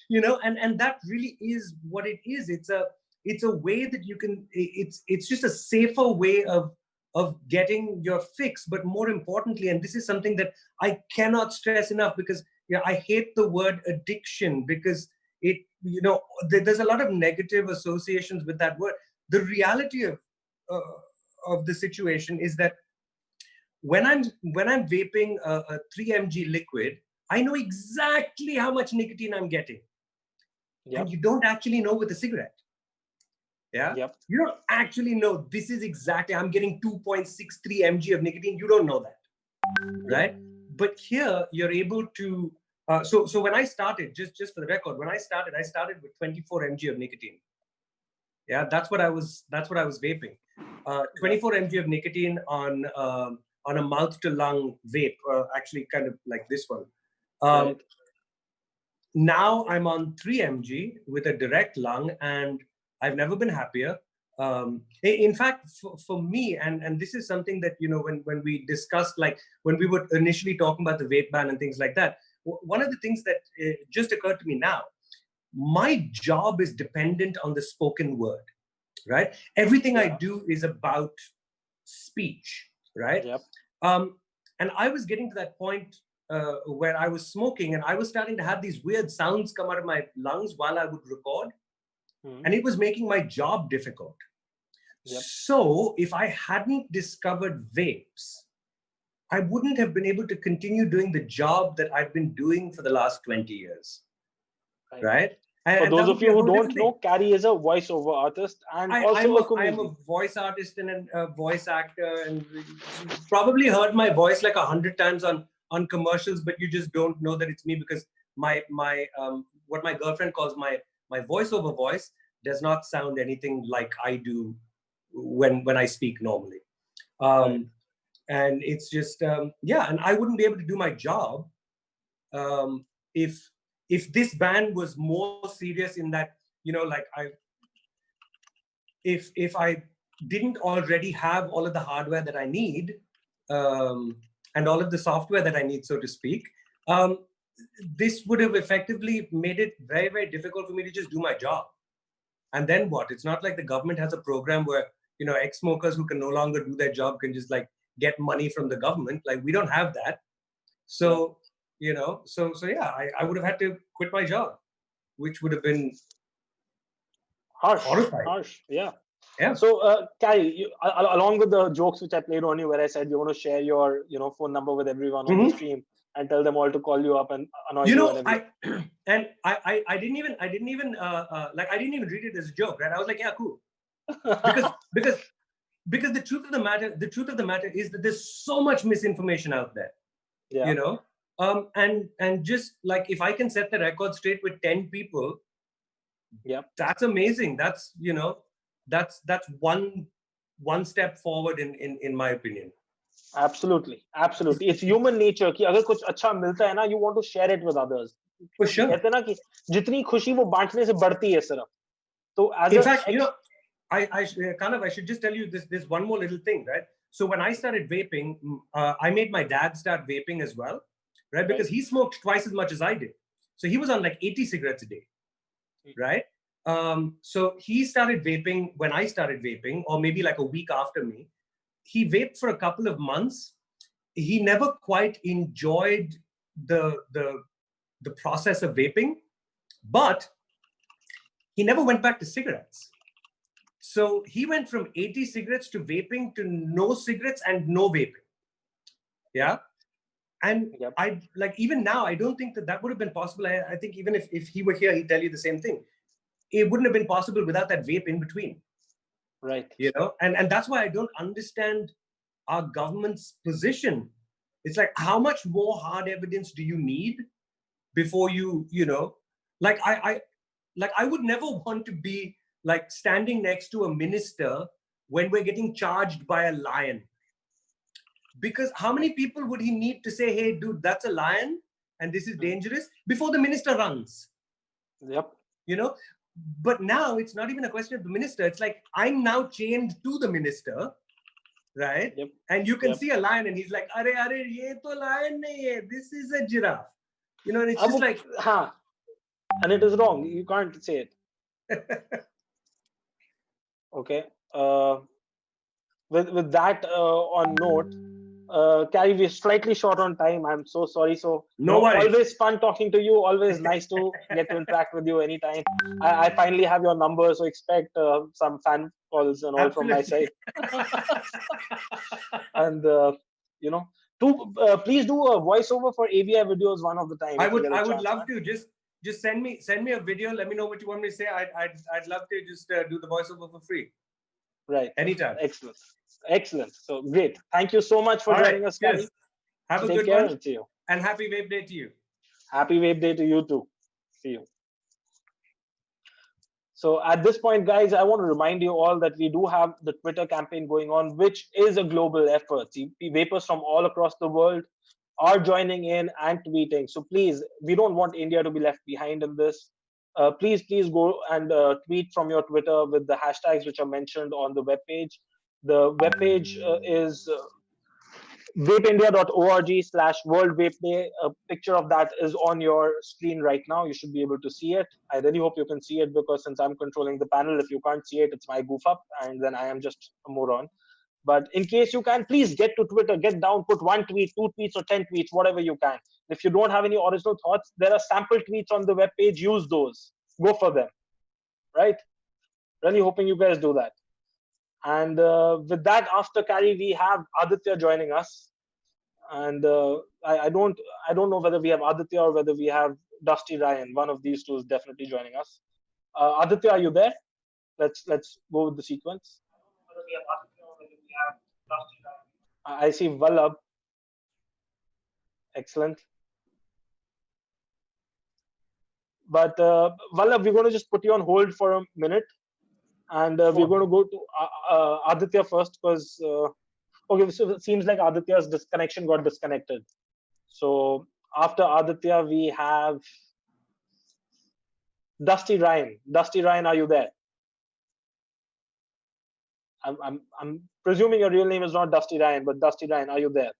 You know, and that really is what it is. It's a way that you can. It's just a safer way of getting your fix. But more importantly, and this is something that I cannot stress enough, because I hate the word addiction, because it, there's a lot of negative associations with that word. The reality of the situation is that when I'm vaping a 3 mg liquid, I know exactly how much nicotine I'm getting. Yep. And you don't actually know with a cigarette. Yeah. Yep. You don't actually know this is exactly, I'm getting 2.63 mg of nicotine. You don't know that. Right. But here you're able to, so when I started, just for the record, when I started with 24 mg of nicotine. Yeah. That's what I was vaping. 24 mg of nicotine on a mouth to lung vape, actually kind of like this one. Right. Now I'm on 3 mg with a direct lung, and I've never been happier. In fact, for me, and this is something that, when we discussed, like when we were initially talking about the vape ban and things like that, one of the things that just occurred to me now, my job is dependent on the spoken word, right? Everything I do is about speech, right? Yep. And I was getting to that point where I was smoking, and I was starting to have these weird sounds come out of my lungs while I would record. And it was making my job difficult. Yep. So if I hadn't discovered vapes, I wouldn't have been able to continue doing the job that I've been doing for the last 20 years. Right? For those of you who don't know, Carrie is a voiceover artist and also a comedian. I'm a voice artist and a voice actor, and you've probably heard my voice like 100 times on commercials, but you just don't know that it's me, because my what my girlfriend calls my voiceover voice does not sound anything like I do when I speak normally. And it's just and I wouldn't be able to do my job if this ban was more serious, in that, like if I didn't already have all of the hardware that I need, and all of the software that I need, so to speak, this would have effectively made it very, very difficult for me to just do my job. And then what? It's not like the government has a program where, ex-smokers who can no longer do their job can just like get money from the government. Like, we don't have that. So, I would have had to quit my job, which would have been horrifying. Harsh. Yeah. Yeah. So, Kai, along with the jokes which I played on you, where I said you want to share your, phone number with everyone on the stream and tell them all to call you up and annoy you. I didn't even read it as a joke, right? I was like, yeah, cool, because the truth of the matter is that there's so much misinformation out there. Yeah. And just like, if I can set the record straight with 10 people, that's amazing. That's that's one step forward in my opinion. Absolutely. It's human nature कि अगर कुछ अच्छा मिलता है ना, you want to share it with others. For sure. कहते हैं ना कि जितनी खुशी वो बांटने से बढ़ती है सिर्फ. So in fact, I should just tell you this one more little thing, right? So when I started vaping, I made my dad start vaping as well, right? Because he smoked twice as much as I did. So he was on like 80 cigarettes a day, right? So he started vaping when I started vaping, or maybe like a week after me. He vaped for a couple of months. He never quite enjoyed the process of vaping, but he never went back to cigarettes. So he went from 80 cigarettes to vaping to no cigarettes and no vaping. Yeah. And I like, even now, I don't think that would have been possible. I think even if he were here, he'd tell you the same thing. It wouldn't have been possible without that vape in between. Right. And that's why I don't understand our government's position. It's like, how much more hard evidence do you need before you, like like I would never want to be like standing next to a minister when we're getting charged by a lion. Because how many people would he need to say, hey, dude, that's a lion and this is dangerous, before the minister runs? Yep. You know, but now it's not even a question of the minister. It's like, I'm now chained to the minister, right? Yep. And you can see a lion and he's like, Are, ye to lion nahi hai. This is a giraffe. You know, and it's just like... And it is wrong. You can't say it. Okay. With that on note, Carrie, we're slightly short on time. I'm so sorry. So no worries. Always fun talking to you. Always nice to get to interact with you anytime. I finally have your number, so expect some fan calls and all from my side. And you know, please do a voiceover for AVI videos one of the time. I would love to just send me a video. Let me know what you want me to say. I'd love to just do the voiceover for free. Right. Anytime. Excellent. So great. Thank you so much for joining us, Carrie. Have a Take good care one. And see you. And happy Vape Day to you. Happy Vape Day to you too. See you. So at this point, guys, I want to remind you all that we do have the Twitter campaign going on, which is a global effort. See, Vapers from all across the world are joining in and tweeting. So please, we don't want India to be left behind in this. Please go and tweet from your Twitter with the hashtags which are mentioned on the webpage. The webpage is vapeindia.org/World Vape Day. A picture of that is on your screen right now. You should be able to see it. I really hope you can see it, because since I'm controlling the panel, if you can't see it, it's my goof up, and then I am just a moron. But in case you can, please get to Twitter, get down, put 1 tweet, 2 tweets, or 10 tweets, whatever you can. If you don't have any original thoughts, there are sample tweets on the webpage. Use those. Go for them. Right? Really hoping you guys do that. And with that, after Carrie, we have Aditya joining us. And I don't know whether we have Aditya or whether we have Dusty Ryan. One of these two is definitely joining us. Aditya, are you there? Let's go with the sequence. I see Vallabh. Excellent. But Vallabh, we're going to just put you on hold for a minute, and we're going to go to Aditya first, because okay, so it seems like Aditya's connection got disconnected. So after Aditya, we have Dusty Ryan. Dusty Ryan, are you there? I'm presuming your real name is not Dusty Ryan, but Dusty Ryan, are you there?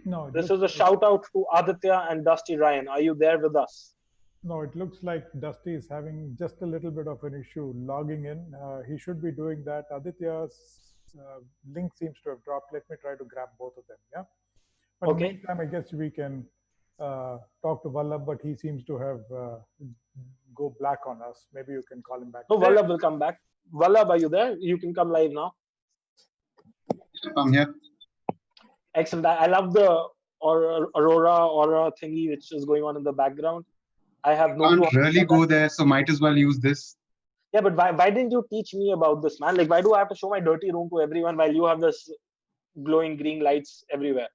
No. This is a shout out to Aditya and Dusty Ryan. Are you there with us? No, it looks like Dusty is having just a little bit of an issue logging in. He should be doing that. Aditya's link seems to have dropped. Let me try to grab both of them. Yeah. But okay. In the meantime, I guess we can talk to Vallabh, but he seems to have go black on us. Maybe you can call him back. No, Vallabh will come back. Vallabh, are you there? You can come live now. I'm here. Excellent. I love the Aurora thingy which is going on in the background. I have no clue. Can't really go there, so might as well use this. Yeah, but why didn't you teach me about this, man? Like, why do I have to show my dirty room to everyone while you have this glowing green lights everywhere?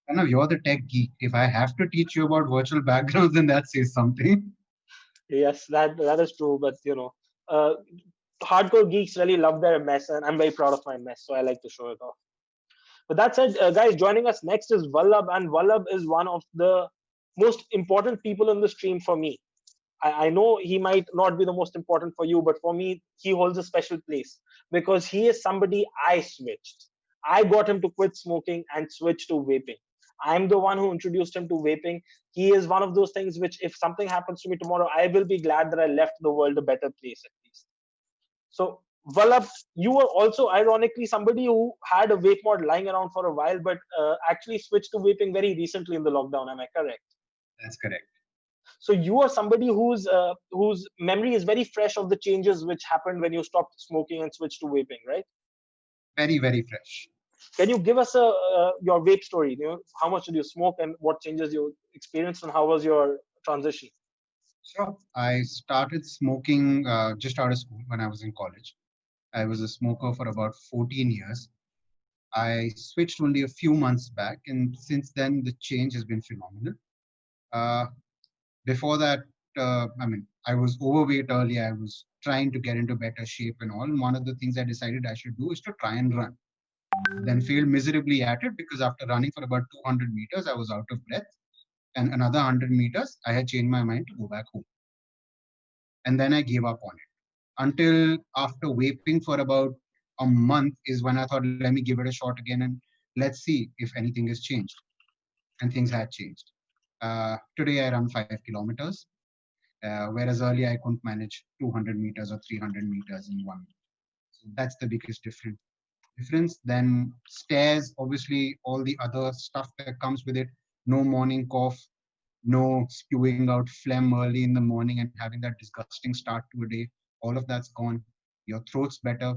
I know you're the tech geek. If I have to teach you about virtual backgrounds, then that says something. Yes, that is true. But you know, hardcore geeks really love their mess, and I'm very proud of my mess, so I like to show it off. But that said, guys, joining us next is Vallabh, and Vallabh is one of the most important people in the stream for me. I know he might not be the most important for you, but for me, he holds a special place because he is somebody I switched. I got him to quit smoking and switch to vaping. I'm the one who introduced him to vaping. He is one of those things which, if something happens to me tomorrow, I will be glad that I left the world a better place at least. So, Vallabh, you were also ironically somebody who had a vape mod lying around for a while, but actually switched to vaping very recently in the lockdown. Am I correct? That's correct. So you are somebody whose memory is very fresh of the changes which happened when you stopped smoking and switched to vaping, right? Very, very fresh. Can you give us your vape story? You know, how much did you smoke and what changes you experienced, and how was your transition? Sure. I started smoking just out of school when I was in college. I was a smoker for about 14 years. I switched only a few months back, and since then the change has been phenomenal. Before that, I was overweight earlier. I was trying to get into better shape and all. And one of the things I decided I should do is to try and run. Then failed miserably at it because after running for about 200 meters, I was out of breath. And another 100 meters, I had changed my mind to go back home. And then I gave up on it. Until after vaping for about a month is when I thought, let me give it a shot again and let's see if anything has changed. And things had changed. Today I run 5 kilometers, whereas earlier I couldn't manage 200 meters or 300 meters in one. So that's the biggest difference. Then stairs, obviously all the other stuff that comes with it, no morning cough, no spewing out phlegm early in the morning and having that disgusting start to a day. All of that's gone. Your throat's better.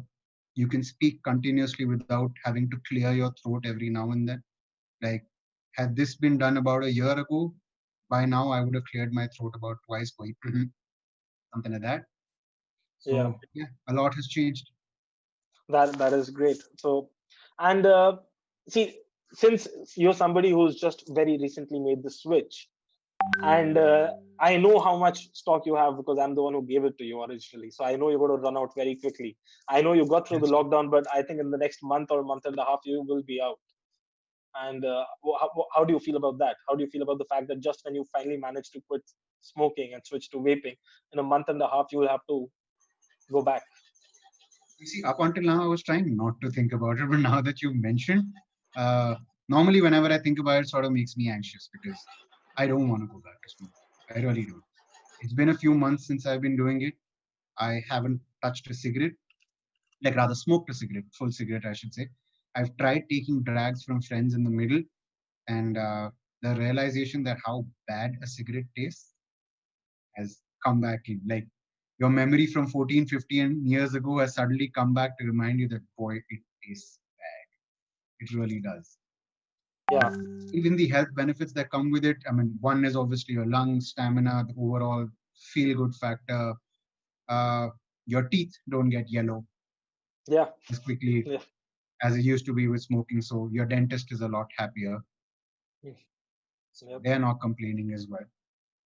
You can speak continuously without having to clear your throat every now and then. Like, had this been done about a year ago, by now I would have cleared my throat about twice, going something like that. So yeah, a lot has changed. That is great. So, and see, since you're somebody who's just very recently made the switch, and I know how much stock you have because I'm the one who gave it to you originally. So I know you're going to run out very quickly. I know you got through the lockdown, but I think in the next month or month and a half, you will be out. And how do you feel about that? How do you feel about the fact that just when you finally manage to quit smoking and switch to vaping, in a month and a half, you will have to go back? You see, up until now, I was trying not to think about it, but now that you mentioned, normally whenever I think about it, it sort of makes me anxious because I don't want to go back to smoke. I really don't. It's been a few months since I've been doing it. I haven't touched a cigarette, like rather smoked a cigarette, full cigarette, I should say. I've tried taking drags from friends in the middle, and the realization that how bad a cigarette tastes has come back in. Like, your memory from 14, 15 years ago has suddenly come back to remind you that, boy, it tastes bad. It really does. Yeah. Even the health benefits that come with it. I mean, one is obviously your lungs, stamina, the overall feel-good factor. Your teeth don't get yellow as quickly as it used to be with smoking. So your dentist is a lot happier. They're not complaining as well.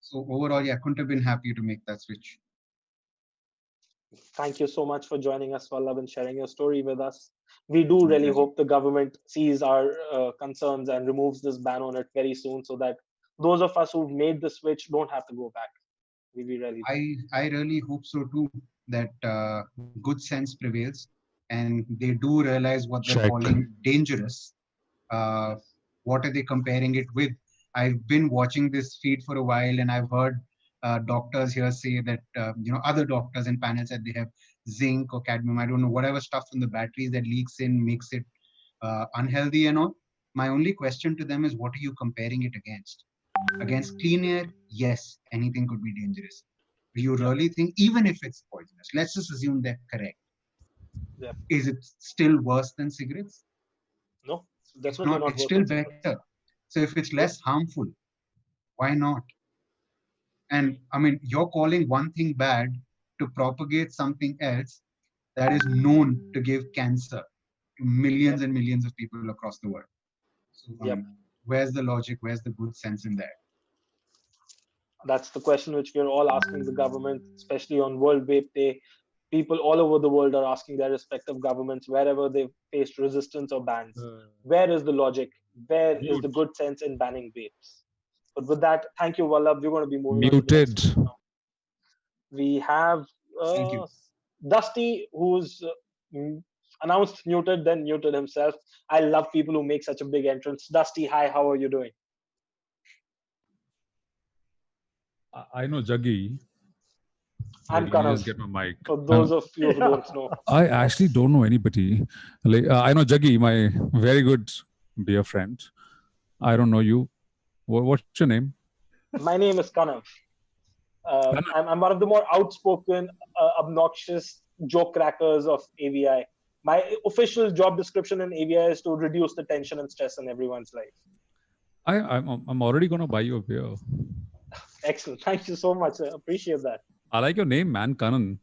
So overall, yeah, I couldn't have been happier to make that switch. Thank you so much for joining us, Vallabh, and sharing your story with us. We do really hope the government sees our concerns and removes this ban on it very soon so that those of us who've made the switch don't have to go back. We really I really hope so too, that good sense prevails and they do realize what they're calling dangerous. What are they comparing it with? I've been watching this feed for a while and I've heard doctors here say that, other doctors and panels that they have zinc or cadmium, I don't know, whatever stuff from the batteries that leaks in makes it unhealthy and all. My only question to them is, what are you comparing it against? Against clean air, yes, anything could be dangerous. Do you really think, even if it's poisonous, let's just assume they're correct. Is it still worse than cigarettes? No, it's not. It's still better. So if it's less harmful, why not? And I mean, you're calling one thing bad to propagate something else that is known to give cancer to millions and millions of people across the world. So where's the logic? Where's the good sense in that? That's the question which we're all asking the government, especially on World Vape Day. People all over the world are asking their respective governments wherever they've faced resistance or bans. Where is the logic? Where is the good sense in banning vapes? But with that, thank you, Vallabh. We're going to be moving on to the next one now. We have Dusty, who's announced muted, then muted himself. I love people who make such a big entrance. Dusty, hi, how are you doing? I know Jaggi. I'm Let me just get my mic. For those of you who don't know. I actually don't know anybody. Like I know Jaggi, my very good dear friend. I don't know you. What's your name? My name is Kanav. I'm one of the more outspoken, obnoxious joke crackers of AVI. My official job description in AVI is to reduce the tension and stress in everyone's life. I'm already gonna buy you a beer. Excellent. Thank you so much. I appreciate that. I like your name, man. Kanan.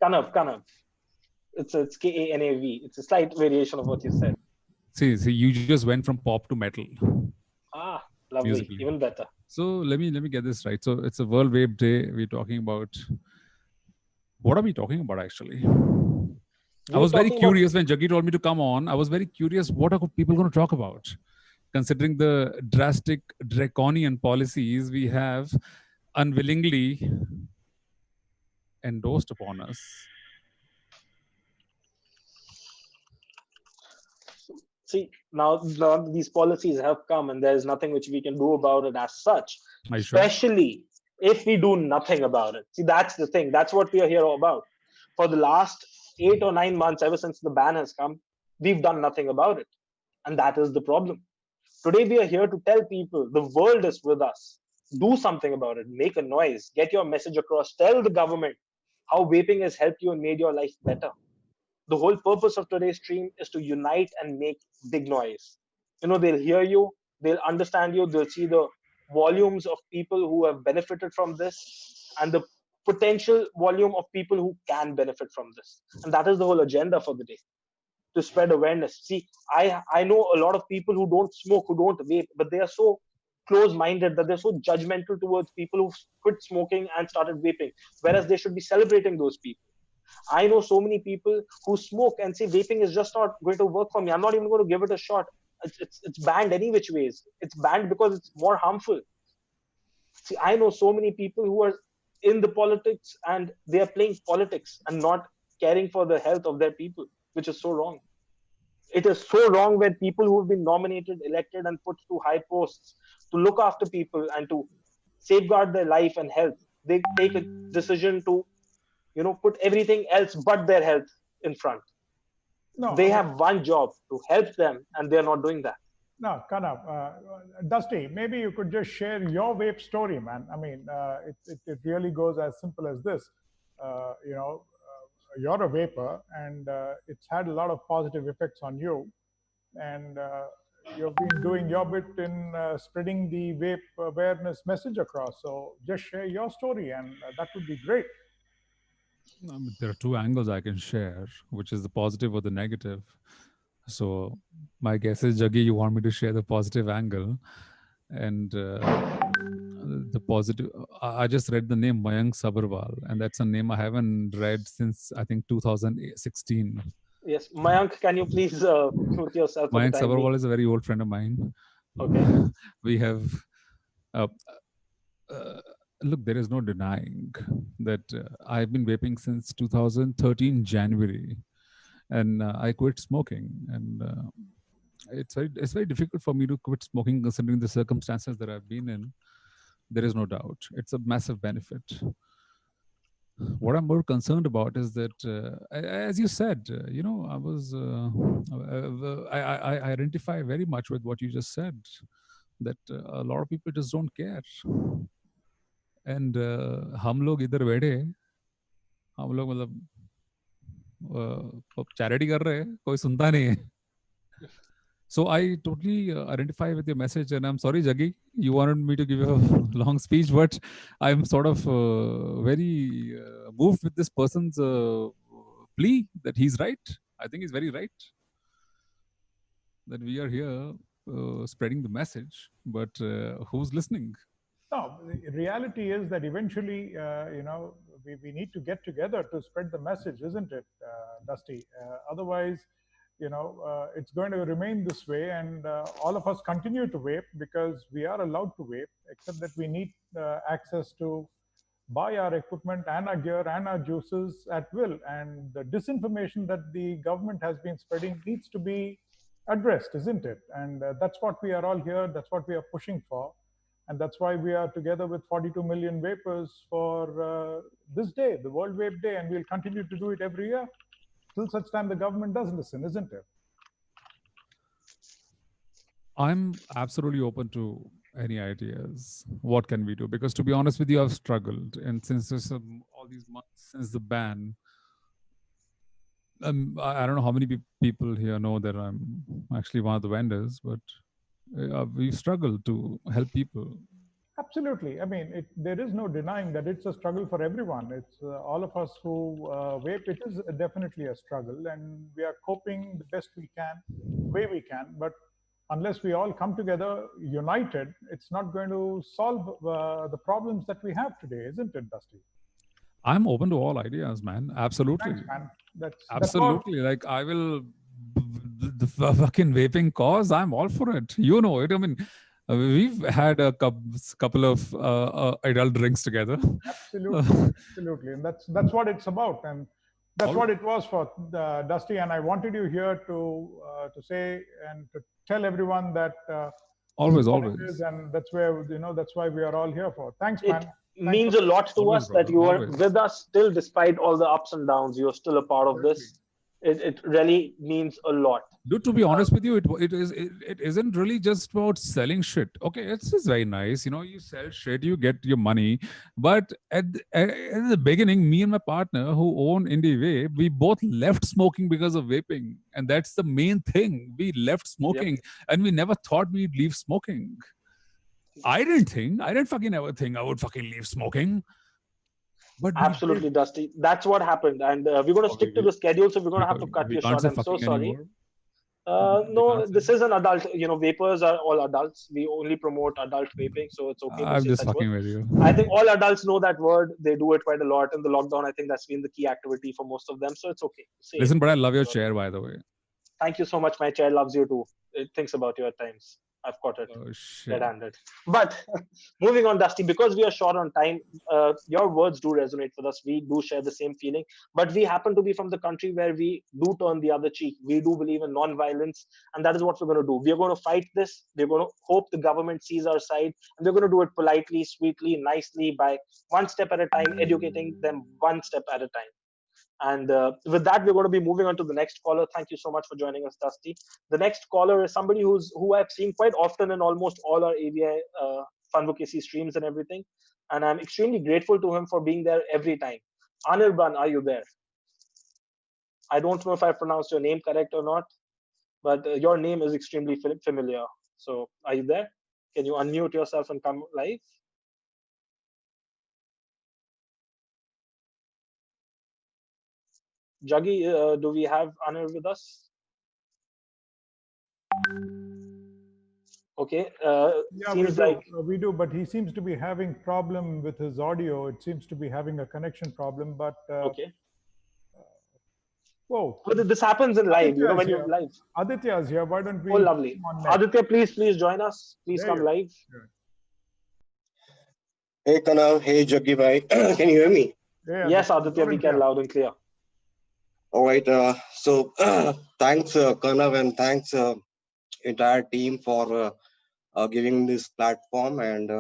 Kanav. It's Kanav. It's Kanav. It's a slight variation of what you said. See, you just went from pop to metal. Ah, lovely. Musically. Even better. So let me get this right. So it's a World Vape Day. We're talking about, what are we talking about actually? I was very curious when Jaggi told me to come on. I was very curious, what are people going to talk about? Considering the drastic draconian policies we have unwillingly endorsed upon us. See, now these policies have come and there's nothing which we can do about it as such. Especially if we do nothing about it. See, that's the thing. That's what we are here about. For the last 8 or 9 months, ever since the ban has come, we've done nothing about it. And that is the problem. Today, we are here to tell people the world is with us. Do something about it. Make a noise. Get your message across. Tell the government how vaping has helped you and made your life better. The whole purpose of today's stream is to unite and make big noise. They'll hear you, they'll understand you, they'll see the volumes of people who have benefited from this and the potential volume of people who can benefit from this. And that is the whole agenda for the day, to spread awareness. See, I know a lot of people who don't smoke, who don't vape, but they are so close-minded that they're so judgmental towards people who quit smoking and started vaping, whereas they should be celebrating those people. I know so many people who smoke and say vaping is just not going to work for me. I'm not even going to give it a shot. It's banned any which ways. It's banned because it's more harmful. See, I know so many people who are in the politics and they are playing politics and not caring for the health of their people, which is so wrong. It is so wrong when people who have been nominated, elected, and put to high posts to look after people and to safeguard their life and health, they take a decision to put everything else but their health in front. No, they have one job to help them, and they're not doing that. No, Dusty, maybe you could just share your vape story, man. I mean, it really goes as simple as this. You're a vapor, and it's had a lot of positive effects on you. And you've been doing your bit in spreading the vape awareness message across. So just share your story, and that would be great. There are two angles I can share, which is the positive or the negative. So my guess is, Jaggi, you want me to share the positive angle. And the positive, I just read the name Mayank Sabharwal, and that's a name I haven't read since, I think, 2016. Yes, Mayank, can you please mute yourself? Mayank Sabharwal is a very old friend of mine. Okay. We have... look, there is no denying that I've been vaping since 2013 January, and I quit smoking. And it's very difficult for me to quit smoking considering the circumstances that I've been in. There is no doubt. It's a massive benefit. What I'm more concerned about is that, as you said, I identify very much with what you just said, that a lot of people just don't care. And हम लोग इधर बैठे, हम लोग मतलब charity कर रहे हैं, कोई सुनता नहीं है. So I totally identify with your message, and I'm sorry, Jaggi, you wanted me to give you a long speech, but I'm sort of very moved with this person's plea that he's right. I think he's very right that we are here spreading the message, but who's listening? No, the reality is that eventually, we need to get together to spread the message, isn't it, Dusty? Otherwise, it's going to remain this way, and all of us continue to vape because we are allowed to vape, except that we need access to buy our equipment and our gear and our juices at will. And the disinformation that the government has been spreading needs to be addressed, isn't it? And that's what we are all here, that's what we are pushing for. And that's why we are together with 42 million vapers for this day, the World Vape Day, and we'll continue to do it every year till such time the government does listen, isn't it? I'm absolutely open to any ideas. What can we do? Because to be honest with you, I've struggled. And since there's all these months since the ban, I don't know how many people here know that I'm actually one of the vendors, but we've struggled to help people. Absolutely. I mean, there is no denying that it's a struggle for everyone. It's all of us who vape. It is definitely a struggle, and we are coping the best we can, way we can. But unless we all come together united, it's not going to solve the problems that we have today, isn't it, Dusty? I'm open to all ideas, man. Absolutely. Thanks, man. That's Absolutely. Like I will the fucking vaping cause. I'm all for it. You know it. I mean, we've had a couple of adult drinks together. Absolutely, absolutely, and that's what it's about, and that's what it was for Dusty. And I wanted you here to say and to tell everyone that always, what always. it is, and that's where that's why we are all here for. Thanks, man. It means a lot to us that you are with us still, despite all the ups and downs. You're still a part of this. It really means a lot. Dude, to be honest with you, it isn't really just about selling shit. Okay, it's just very nice. You know, you sell shit, you get your money. But at the beginning, me and my partner who own Indie Vape, we both left smoking because of vaping. And that's the main thing. We left smoking and we never thought we'd leave smoking. I didn't fucking ever think I would fucking leave smoking. But absolutely, Dusty. That's what happened. And we're going to stick to the schedule, so we're going to have to cut you short. I'm so sorry. No, this is an adult. Vapers are all adults. We only promote adult vaping, so it's okay to I'm say just such fucking word. with you. I think all adults know that word. They do it quite a lot in the lockdown. I think that's been the key activity for most of them, so it's okay. Listen, but I love your chair, by the way. Thank you so much. My chair loves you too. It thinks about you at times. I've caught it red-handed. But moving on, Dusty, because we are short on time, your words do resonate with us. We do share the same feeling, but we happen to be from the country where we do turn the other cheek. We do believe in non-violence, and that is what we're going to do. We're going to fight this. We're going to hope the government sees our side, and we're going to do it politely, sweetly, nicely, by one step at a time, educating them one step at a time. And with that, we're going to be moving on to the next caller. Thank you so much for joining us, Dusty. The next caller is somebody who I've seen quite often in almost all our AVI Funvocacy streams and everything. And I'm extremely grateful to him for being there every time. Anirban, are you there? I don't know if I pronounced your name correct or not, but your name is extremely familiar. So are you there? Can you unmute yourself and come live? Jaggi, do we have Anil with us? Okay. Yeah, seems like we do, but he seems to be having problem with his audio. It seems to be having a connection problem, but okay. Whoa. But this happens in live, when you're live. Aditya's here. Why don't we? Oh, lovely. Aditya, please join us. Please come live. Hey, Kanav. Hey, Jaggi bhai. Can you hear me? Yeah, yes, Aditya, we can loud and clear. All right. So thanks, Kanav, and thanks entire team for giving this platform, and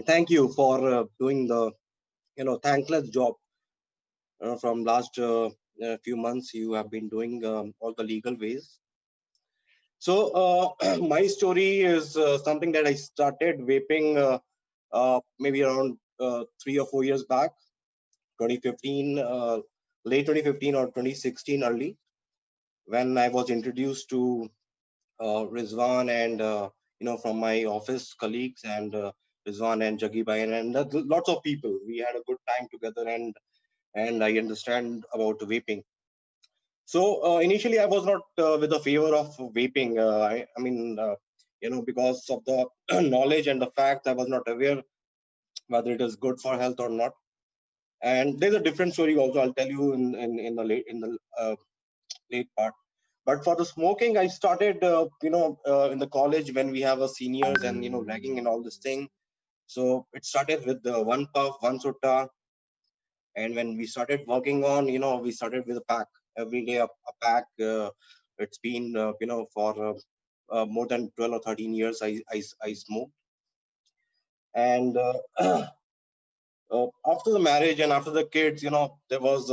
thank you for doing the thankless job from last few months. You have been doing all the legal ways. So my story is something that I started vaping maybe around 3 or 4 years back, 2015, late 2015 or 2016 early, when I was introduced to Rizwan and from my office colleagues and Rizwan and Jaggi bhai and lots of people. We had a good time together, and I understand about vaping. So initially, I was not with the favor of vaping. I mean, because of the knowledge and the fact, I was not aware whether it is good for health or not. And there's a different story also. I'll tell you in the late part. But for the smoking, I started, in the college when we have a seniors and ragging and all this thing. So it started with the one puff, one sutta, and when we started working on, we started with a pack every day, a pack. It's been, for more than 12 or 13 years I smoked, and after the marriage and after the kids, there was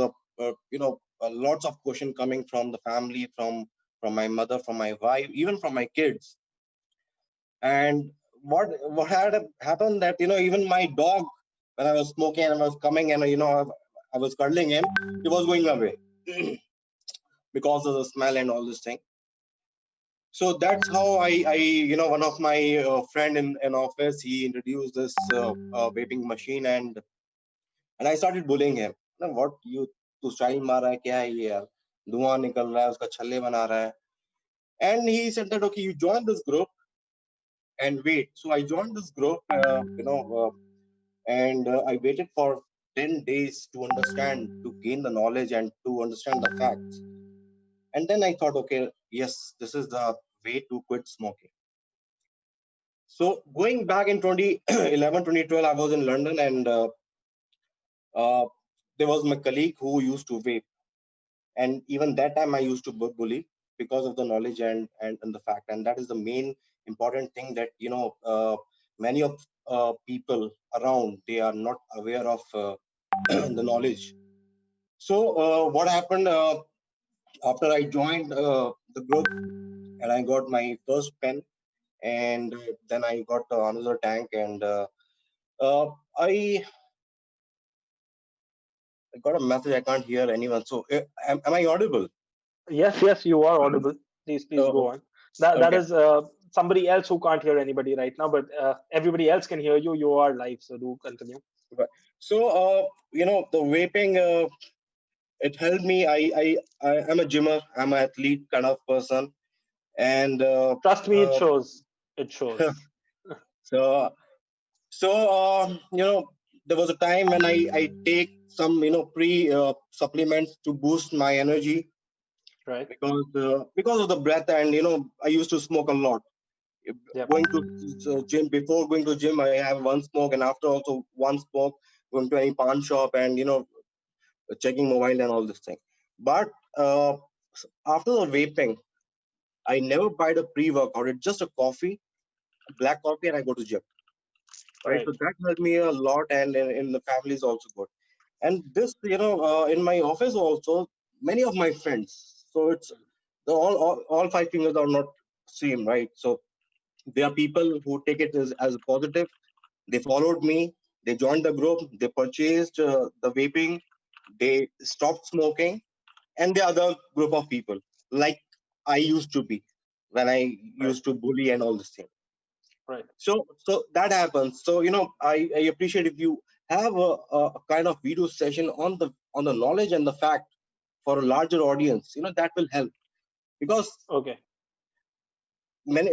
lots of question coming from the family, from my mother, from my wife, even from my kids. And what had happened that even my dog, when I was smoking and I was coming and I was cuddling him, he was going away because of the smell and all this thing. So that's how one of my friend in office, he introduced this vaping machine, and I started bullying him. What you तू style मार रहा है, क्या है ये यार, धुआं निकल रहा है, उसका छल्ले बना रहा है. And he said that, okay, you join this group and wait. So I joined this group, and I waited for 10 days to understand, to gain the knowledge and to understand the facts. And then I thought, okay, yes, this is the way to quit smoking. So going back in 2011, 2012, I was in London, and there was my colleague who used to vape. And even that time I used to bully because of the knowledge and the fact. And that is the main important thing, that, many of people around, they are not aware of the knowledge. So what happened after I joined the group, and I got my first pen, and then I got another tank, and I got a message. I can't hear anyone. So am I audible? Yes, you are audible. Please go on. That Okay. is somebody else who can't hear anybody right now, but everybody else can hear you. You are live, so do continue. So the vaping, it helped me. I'm a gymmer. I'm an athlete kind of person, and trust me, it shows. It shows. So there was a time when I take some pre supplements to boost my energy, right? Because of the breath, and I used to smoke a lot. Going to gym, before going to gym, I have one smoke, and after also one smoke, going to any pawn shop, and checking mobile and all this thing. But after the vaping, I never buy the pre-workout. It's just a coffee, black coffee, and I go to gym. Right. So that helped me a lot, and in the family is also good. And this, in my office also, many of my friends. So it's all five fingers are not same, right? So there are people who take it as a positive. They followed me. They joined the group. They purchased the vaping. They stopped smoking. And the other group of people, like I used to be when I used to bully and all this thing. Right. So that happens. So I appreciate if you have a kind of video session on the knowledge and the fact for a larger audience. That will help, because many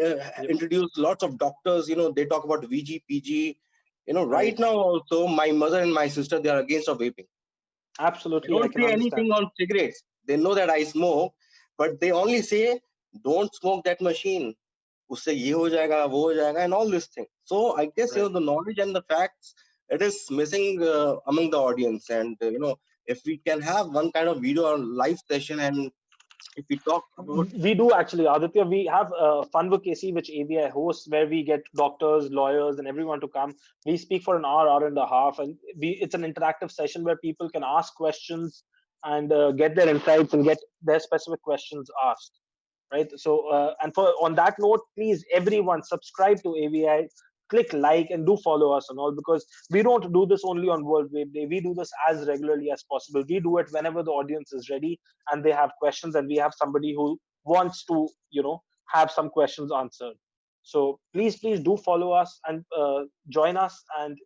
introduce lots of doctors. They talk about VG, PG. Right now also, my mother and my sister, they are against of vaping. Absolutely, They don't say anything on cigarettes. They know that I smoke, but they only say, "Don't smoke that machine. Usse ye ho jayega, wo ho jayega," and all this thing. So I guess the knowledge and the facts, it is missing among the audience. And if we can have one kind of video or live session, and if we talk about, we do actually, Aditya. We have Funvocacy, which AVI hosts, where we get doctors, lawyers, and everyone to come. We speak for an hour and a half, and it's an interactive session where people can ask questions and get their insights and get their specific questions asked. Right. So, and on that note, please, everyone, subscribe to AVI, click like, and do follow us and all, because we don't do this only on World Vape Day. We do this as regularly as possible. We do it whenever the audience is ready and they have questions, and we have somebody who wants to, have some questions answered. So please do follow us and join us, and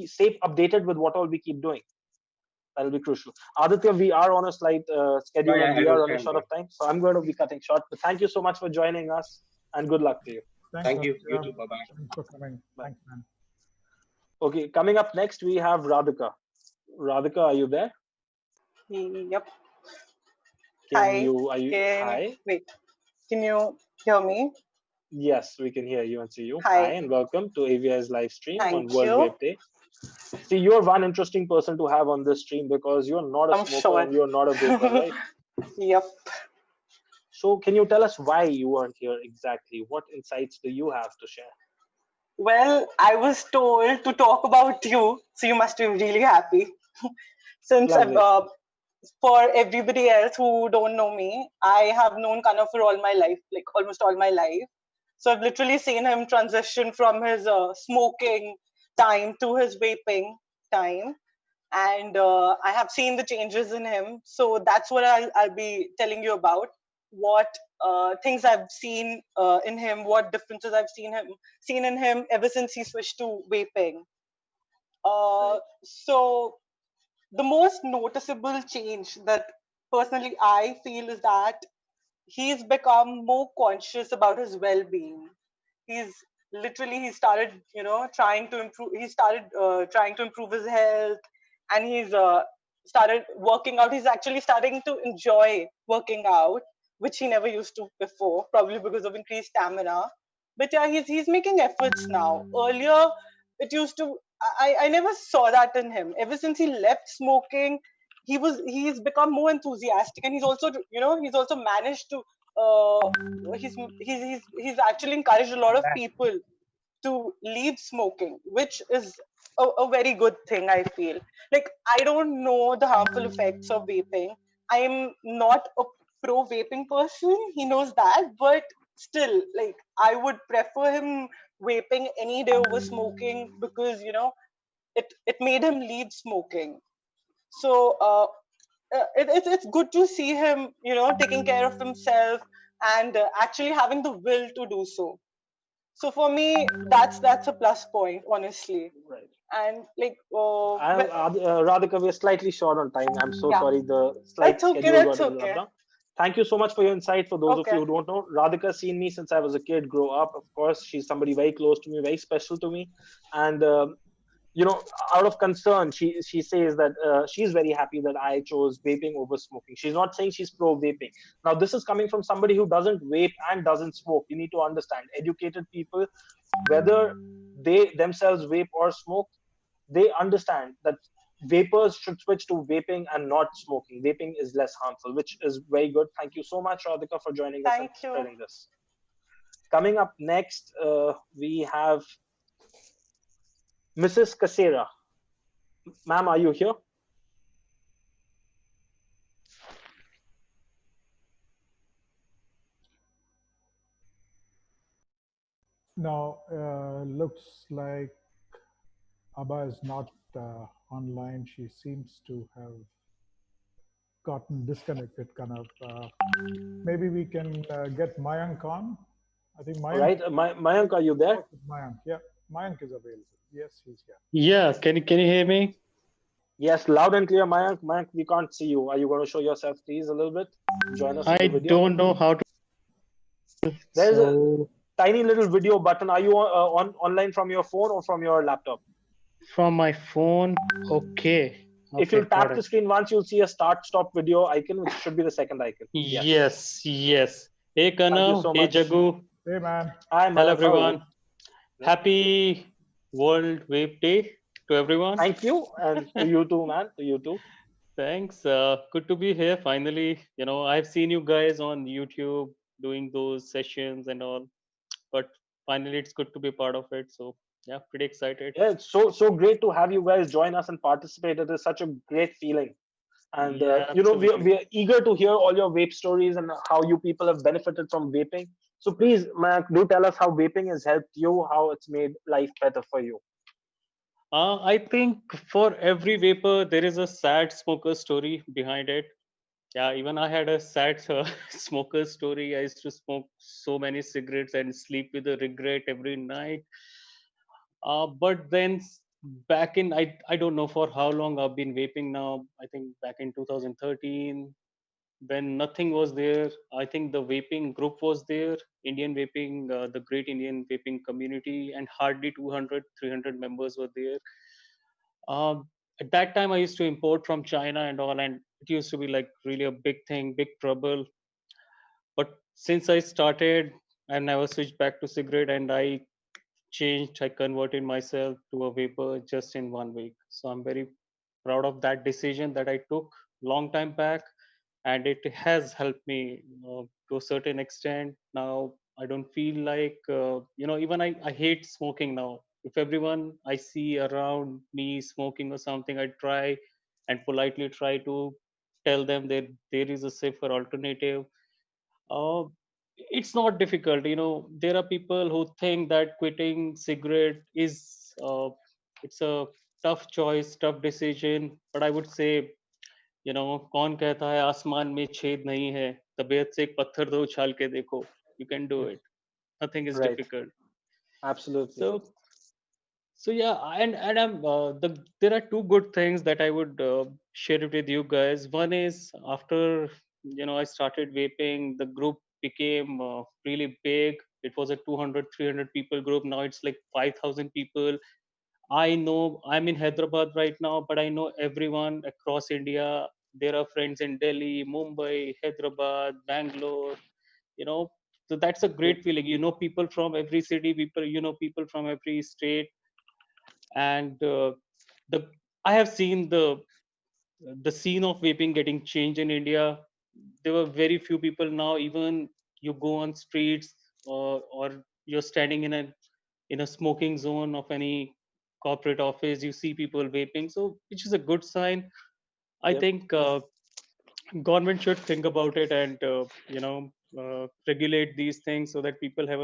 stay updated with what all we keep doing. That'll be crucial. Aditya, we are on a slight schedule, and we are running short of time, so I'm going to be cutting short. But thank you so much for joining us, and good luck to you. Thank you. You too. Bye-bye. Thanks for coming. Thanks, man. Okay, coming up next, we have Radhika. Radhika, are you there? Yep. Hi. Wait, can you hear me? Yes, we can hear you and see you. Hi. And welcome to AVI's live stream on Thank World you. Vape Day. See, you're one interesting person to have on this stream, because you're not a I'm smoker sure. and you're not a vapor, right? Yep. So can you tell us why you aren't here exactly? What insights do you have to share? Well, I was told to talk about you, so you must be really happy. Since for everybody else who don't know me, I have known Kanav for all my life, like almost all my life. So I've literally seen him transition from his smoking time to his vaping time. And I have seen the changes in him. So that's what I'll be telling you about. What things I've seen in him, what differences I've seen in him ever since he switched to vaping. So the most noticeable change that personally I feel is that he's become more conscious about his well-being. He's he started, trying to improve. He started trying to improve his health, and he's started working out. He's actually starting to enjoy working out, which he never used to before, probably because of increased stamina. But yeah, he's making efforts now. Earlier, it used to. I never saw that in him. Ever since he left smoking, he's become more enthusiastic, and he's also he's also managed to he's actually encouraged a lot of people to leave smoking, which is a very good thing. I feel like I don't know the harmful effects of vaping. I'm not a pro vaping person. He knows that, but still, like I would prefer him vaping any day over smoking because it made him leave smoking. So it's good to see him, taking care of himself and actually having the will to do so. So for me, that's a plus point, honestly. Right. And like, Radhika, we're slightly short on time. I'm so yeah, sorry. The slight that's okay. schedule That's got okay. interrupted. Thank you so much for your insight. For those of Okay. you who don't know, Radhika's seen me since I was a kid grow up. Of course, she's somebody very close to me, very special to me. And out of concern, she says that she's very happy that I chose vaping over smoking. She's not saying she's pro vaping. Now, this is coming from somebody who doesn't vape and doesn't smoke. You need to understand, educated people, whether they themselves vape or smoke, they understand that vapers should switch to vaping and not smoking. Vaping is less harmful, which is very good. Thank you so much, Radhika, for joining us and spreading this. Coming up next, we have Mrs. Kasera. Ma'am, are you here? Now, looks like Abba is not online. She seems to have gotten disconnected, kind of. Maybe we can get Mayank on. I think Mayank. All right, Mayank, are you there? Mayank, yeah, Mayank is available. Yes, he's here. Yeah, can you hear me? Yes, loud and clear, Mayank. Mayank, we can't see you. Are you going to show yourself, please, a little bit? Join us in the video. Don't know how to. There's a tiny little video button. Are you online from your phone or from your laptop? From my phone. Okay. If you tap the screen once, you'll see a start-stop video icon, which should be the second icon. Yes. Hey, Kana. So hey, Jagu. Hey, man. Hi, Hello, everyone. Happy World Vape Day to everyone. Thank you. And to you too, man. To you too. Thanks. Good to be here finally. I've seen you guys on YouTube doing those sessions and all, but finally it's good to be part of it. So yeah, pretty excited. Yeah, it's so great to have you guys join us and participate. It is such a great feeling. And we are eager to hear all your vape stories and how you people have benefited from vaping. So please, Mayank, do tell us how vaping has helped you, how it's made life better for you. I think for every vapor, there is a sad smoker story behind it. Yeah, even I had a sad smoker story. I used to smoke so many cigarettes and sleep with a regret every night. But then back in, I don't know for how long I've been vaping now. I think back in 2013, when nothing was there, I think the vaping group was there, Indian vaping, the great Indian vaping community, and hardly 200, 300 members were there. At that time, I used to import from China and all, and it used to be like really a big thing, big trouble. But since I started, I never switched back to cigarette, and I converted myself to a vapor just in 1 week. So I'm very proud of that decision that I took long time back, and it has helped me to a certain extent. Now I don't feel like even I hate smoking now. If everyone I see around me smoking or something, I try and politely try to tell them that there is a safer alternative. uh, it's not difficult. There are people who think that quitting cigarette is it's a tough choice, tough decision, but I would say कौन कहता है आसमान में छेद नहीं है. तबीयत से एक पत्थर तो उछाल के देखो. You can do it. Nothing is Right. difficult. Absolutely. So yeah, and I'm there are two good things that I would share it with you guys. One is after I started vaping, the group became really big. It was a 200, 300 people group. Now it's like 5,000 people. I know I'm in Hyderabad right now, but I know everyone across India. There are friends in Delhi, Mumbai, Hyderabad, Bangalore. You know, so that's a great feeling. You know, people from every city, people from every state, and the I have seen the scene of vaping getting changed in India. There were very few people now. Even you go on streets or you're standing in a smoking zone of any corporate office, you see people vaping. So which is a good sign. I think government should think about it and regulate these things so that people have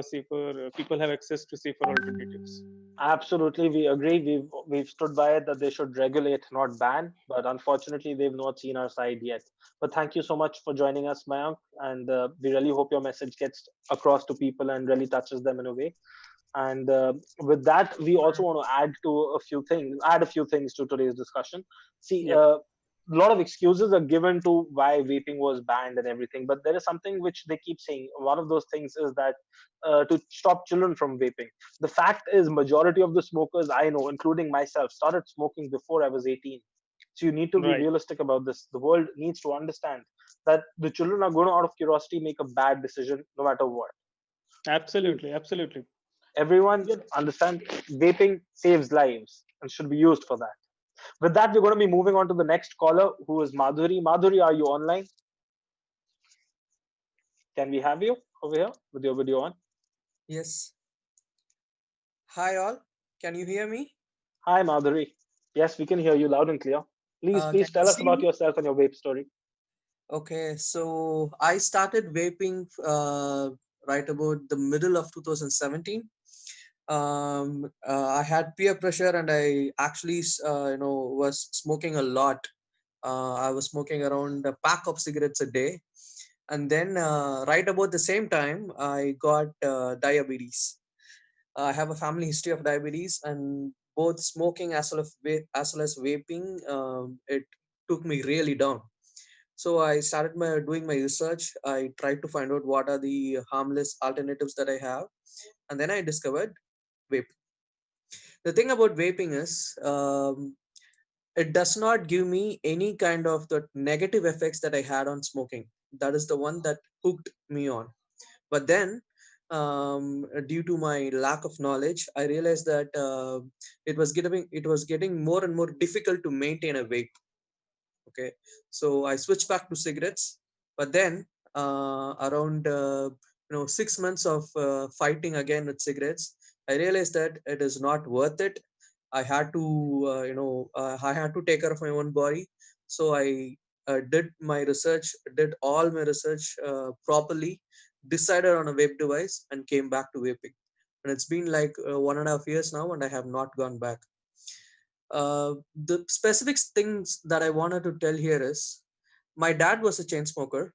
access to safer alternatives. Absolutely, we agree. We've stood by it that they should regulate, not ban. But unfortunately, they've not seen our side yet. But thank you so much for joining us, Mayank, and we really hope your message gets across to people and really touches them in a way. And with that, we also want to add a few things to today's discussion. See, a lot of excuses are given to why vaping was banned and everything, but there is something which they keep saying. One of those things is that to stop children from vaping. The fact is, majority of the smokers I know, including myself, started smoking before I was 18. So you need to be Right. realistic about this. The world needs to understand that the children are going to, out of curiosity, make a bad decision no matter what. Absolutely. Everyone understand vaping saves lives and should be used for that. With that, we're going to be moving on to the next caller, who is Madhuri. Madhuri, are you online? Can we have you over here with your video on? Yes. Hi all. Can you hear me? Hi, Madhuri. Yes, we can hear you loud and clear. Please Can you tell us see about me? yourself and your vape story. Okay, so I started vaping right about the middle of 2017. I had peer pressure and I actually was smoking a lot. I was smoking around a pack of cigarettes a day, and then right about the same time I got diabetes. I have a family history of diabetes, and both smoking as well as vaping, it took me really down. So I started doing my research. I tried to find out what are the harmless alternatives that I have, and then I discovered vape. The thing about vaping is, it does not give me any kind of the negative effects that I had on smoking. That is the one that hooked me on. But then, due to my lack of knowledge, I realized that it was getting more and more difficult to maintain a vape. Okay, so I switched back to cigarettes. But then, around 6 months of fighting again with cigarettes, I realized that it is not worth it. I had to I had to take care of my own body. So I did all my research properly, decided on a vape device, and came back to vaping. And it's been like 1.5 years now, and I have not gone back. The specific things that I wanted to tell here is, my dad was a chain smoker,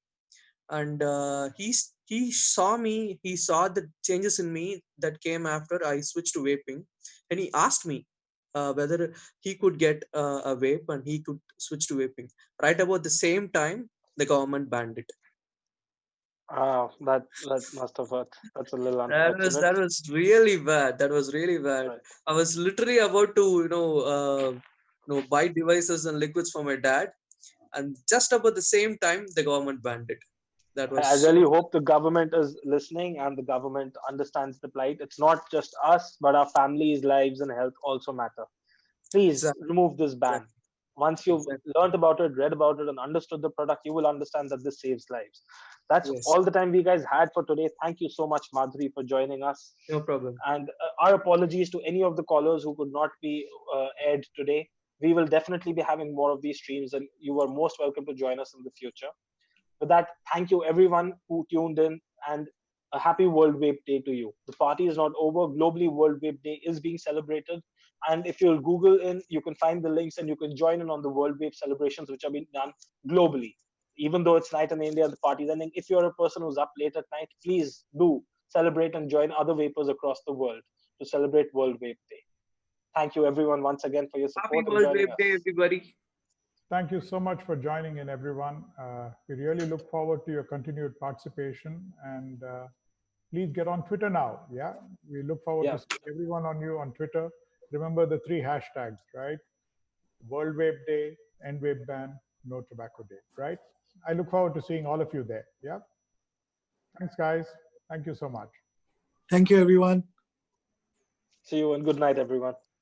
and he saw the changes in me that came after I switched to vaping, and he asked me whether he could get a vape and he could switch to vaping. Right about the same time, the government banned it. That must have hurt. That's a little That was unfortunate. that was really bad. That was really bad. Right. I was literally about to buy devices and liquids for my dad, and just about the same time the government banned it. That was I so really hope the government is listening and the government understands the plight. It's not just us, but our families' lives and health also matter. Please exactly, remove this ban. Once you've exactly. learned about it, read about it, and understood the product, you will understand that this saves lives. That's Yes, all the time we guys had for today. Thank you so much, Madhuri, for joining us. no problem. And our apologies to any of the callers who could not be aired today. We will definitely be having more of these streams, and you are most welcome to join us in the future. With that, thank you everyone who tuned in, and a happy World Vape Day to you. The party is not over. Globally, World Vape Day is being celebrated. And if you'll Google in, you can find the links and you can join in on the World Vape celebrations, which are being done globally. even though it's night in India, the party's ending. If you're a person who's up late at night, please do celebrate and join other vapers across the world to celebrate World Vape Day. Thank you everyone once again for your support. Happy World Vape Day, everybody. Thank you so much for joining in, everyone. We really look forward to your continued participation, and please get on Twitter now. Yeah, we look forward to seeing everyone on you on Twitter. Remember the 3 hashtags, right? World Vape Day, End Vape Ban, No Tobacco Day, right? I look forward to seeing all of you there. Yeah. Thanks, guys. Thank you so much. Thank you, everyone. See you and good night, everyone.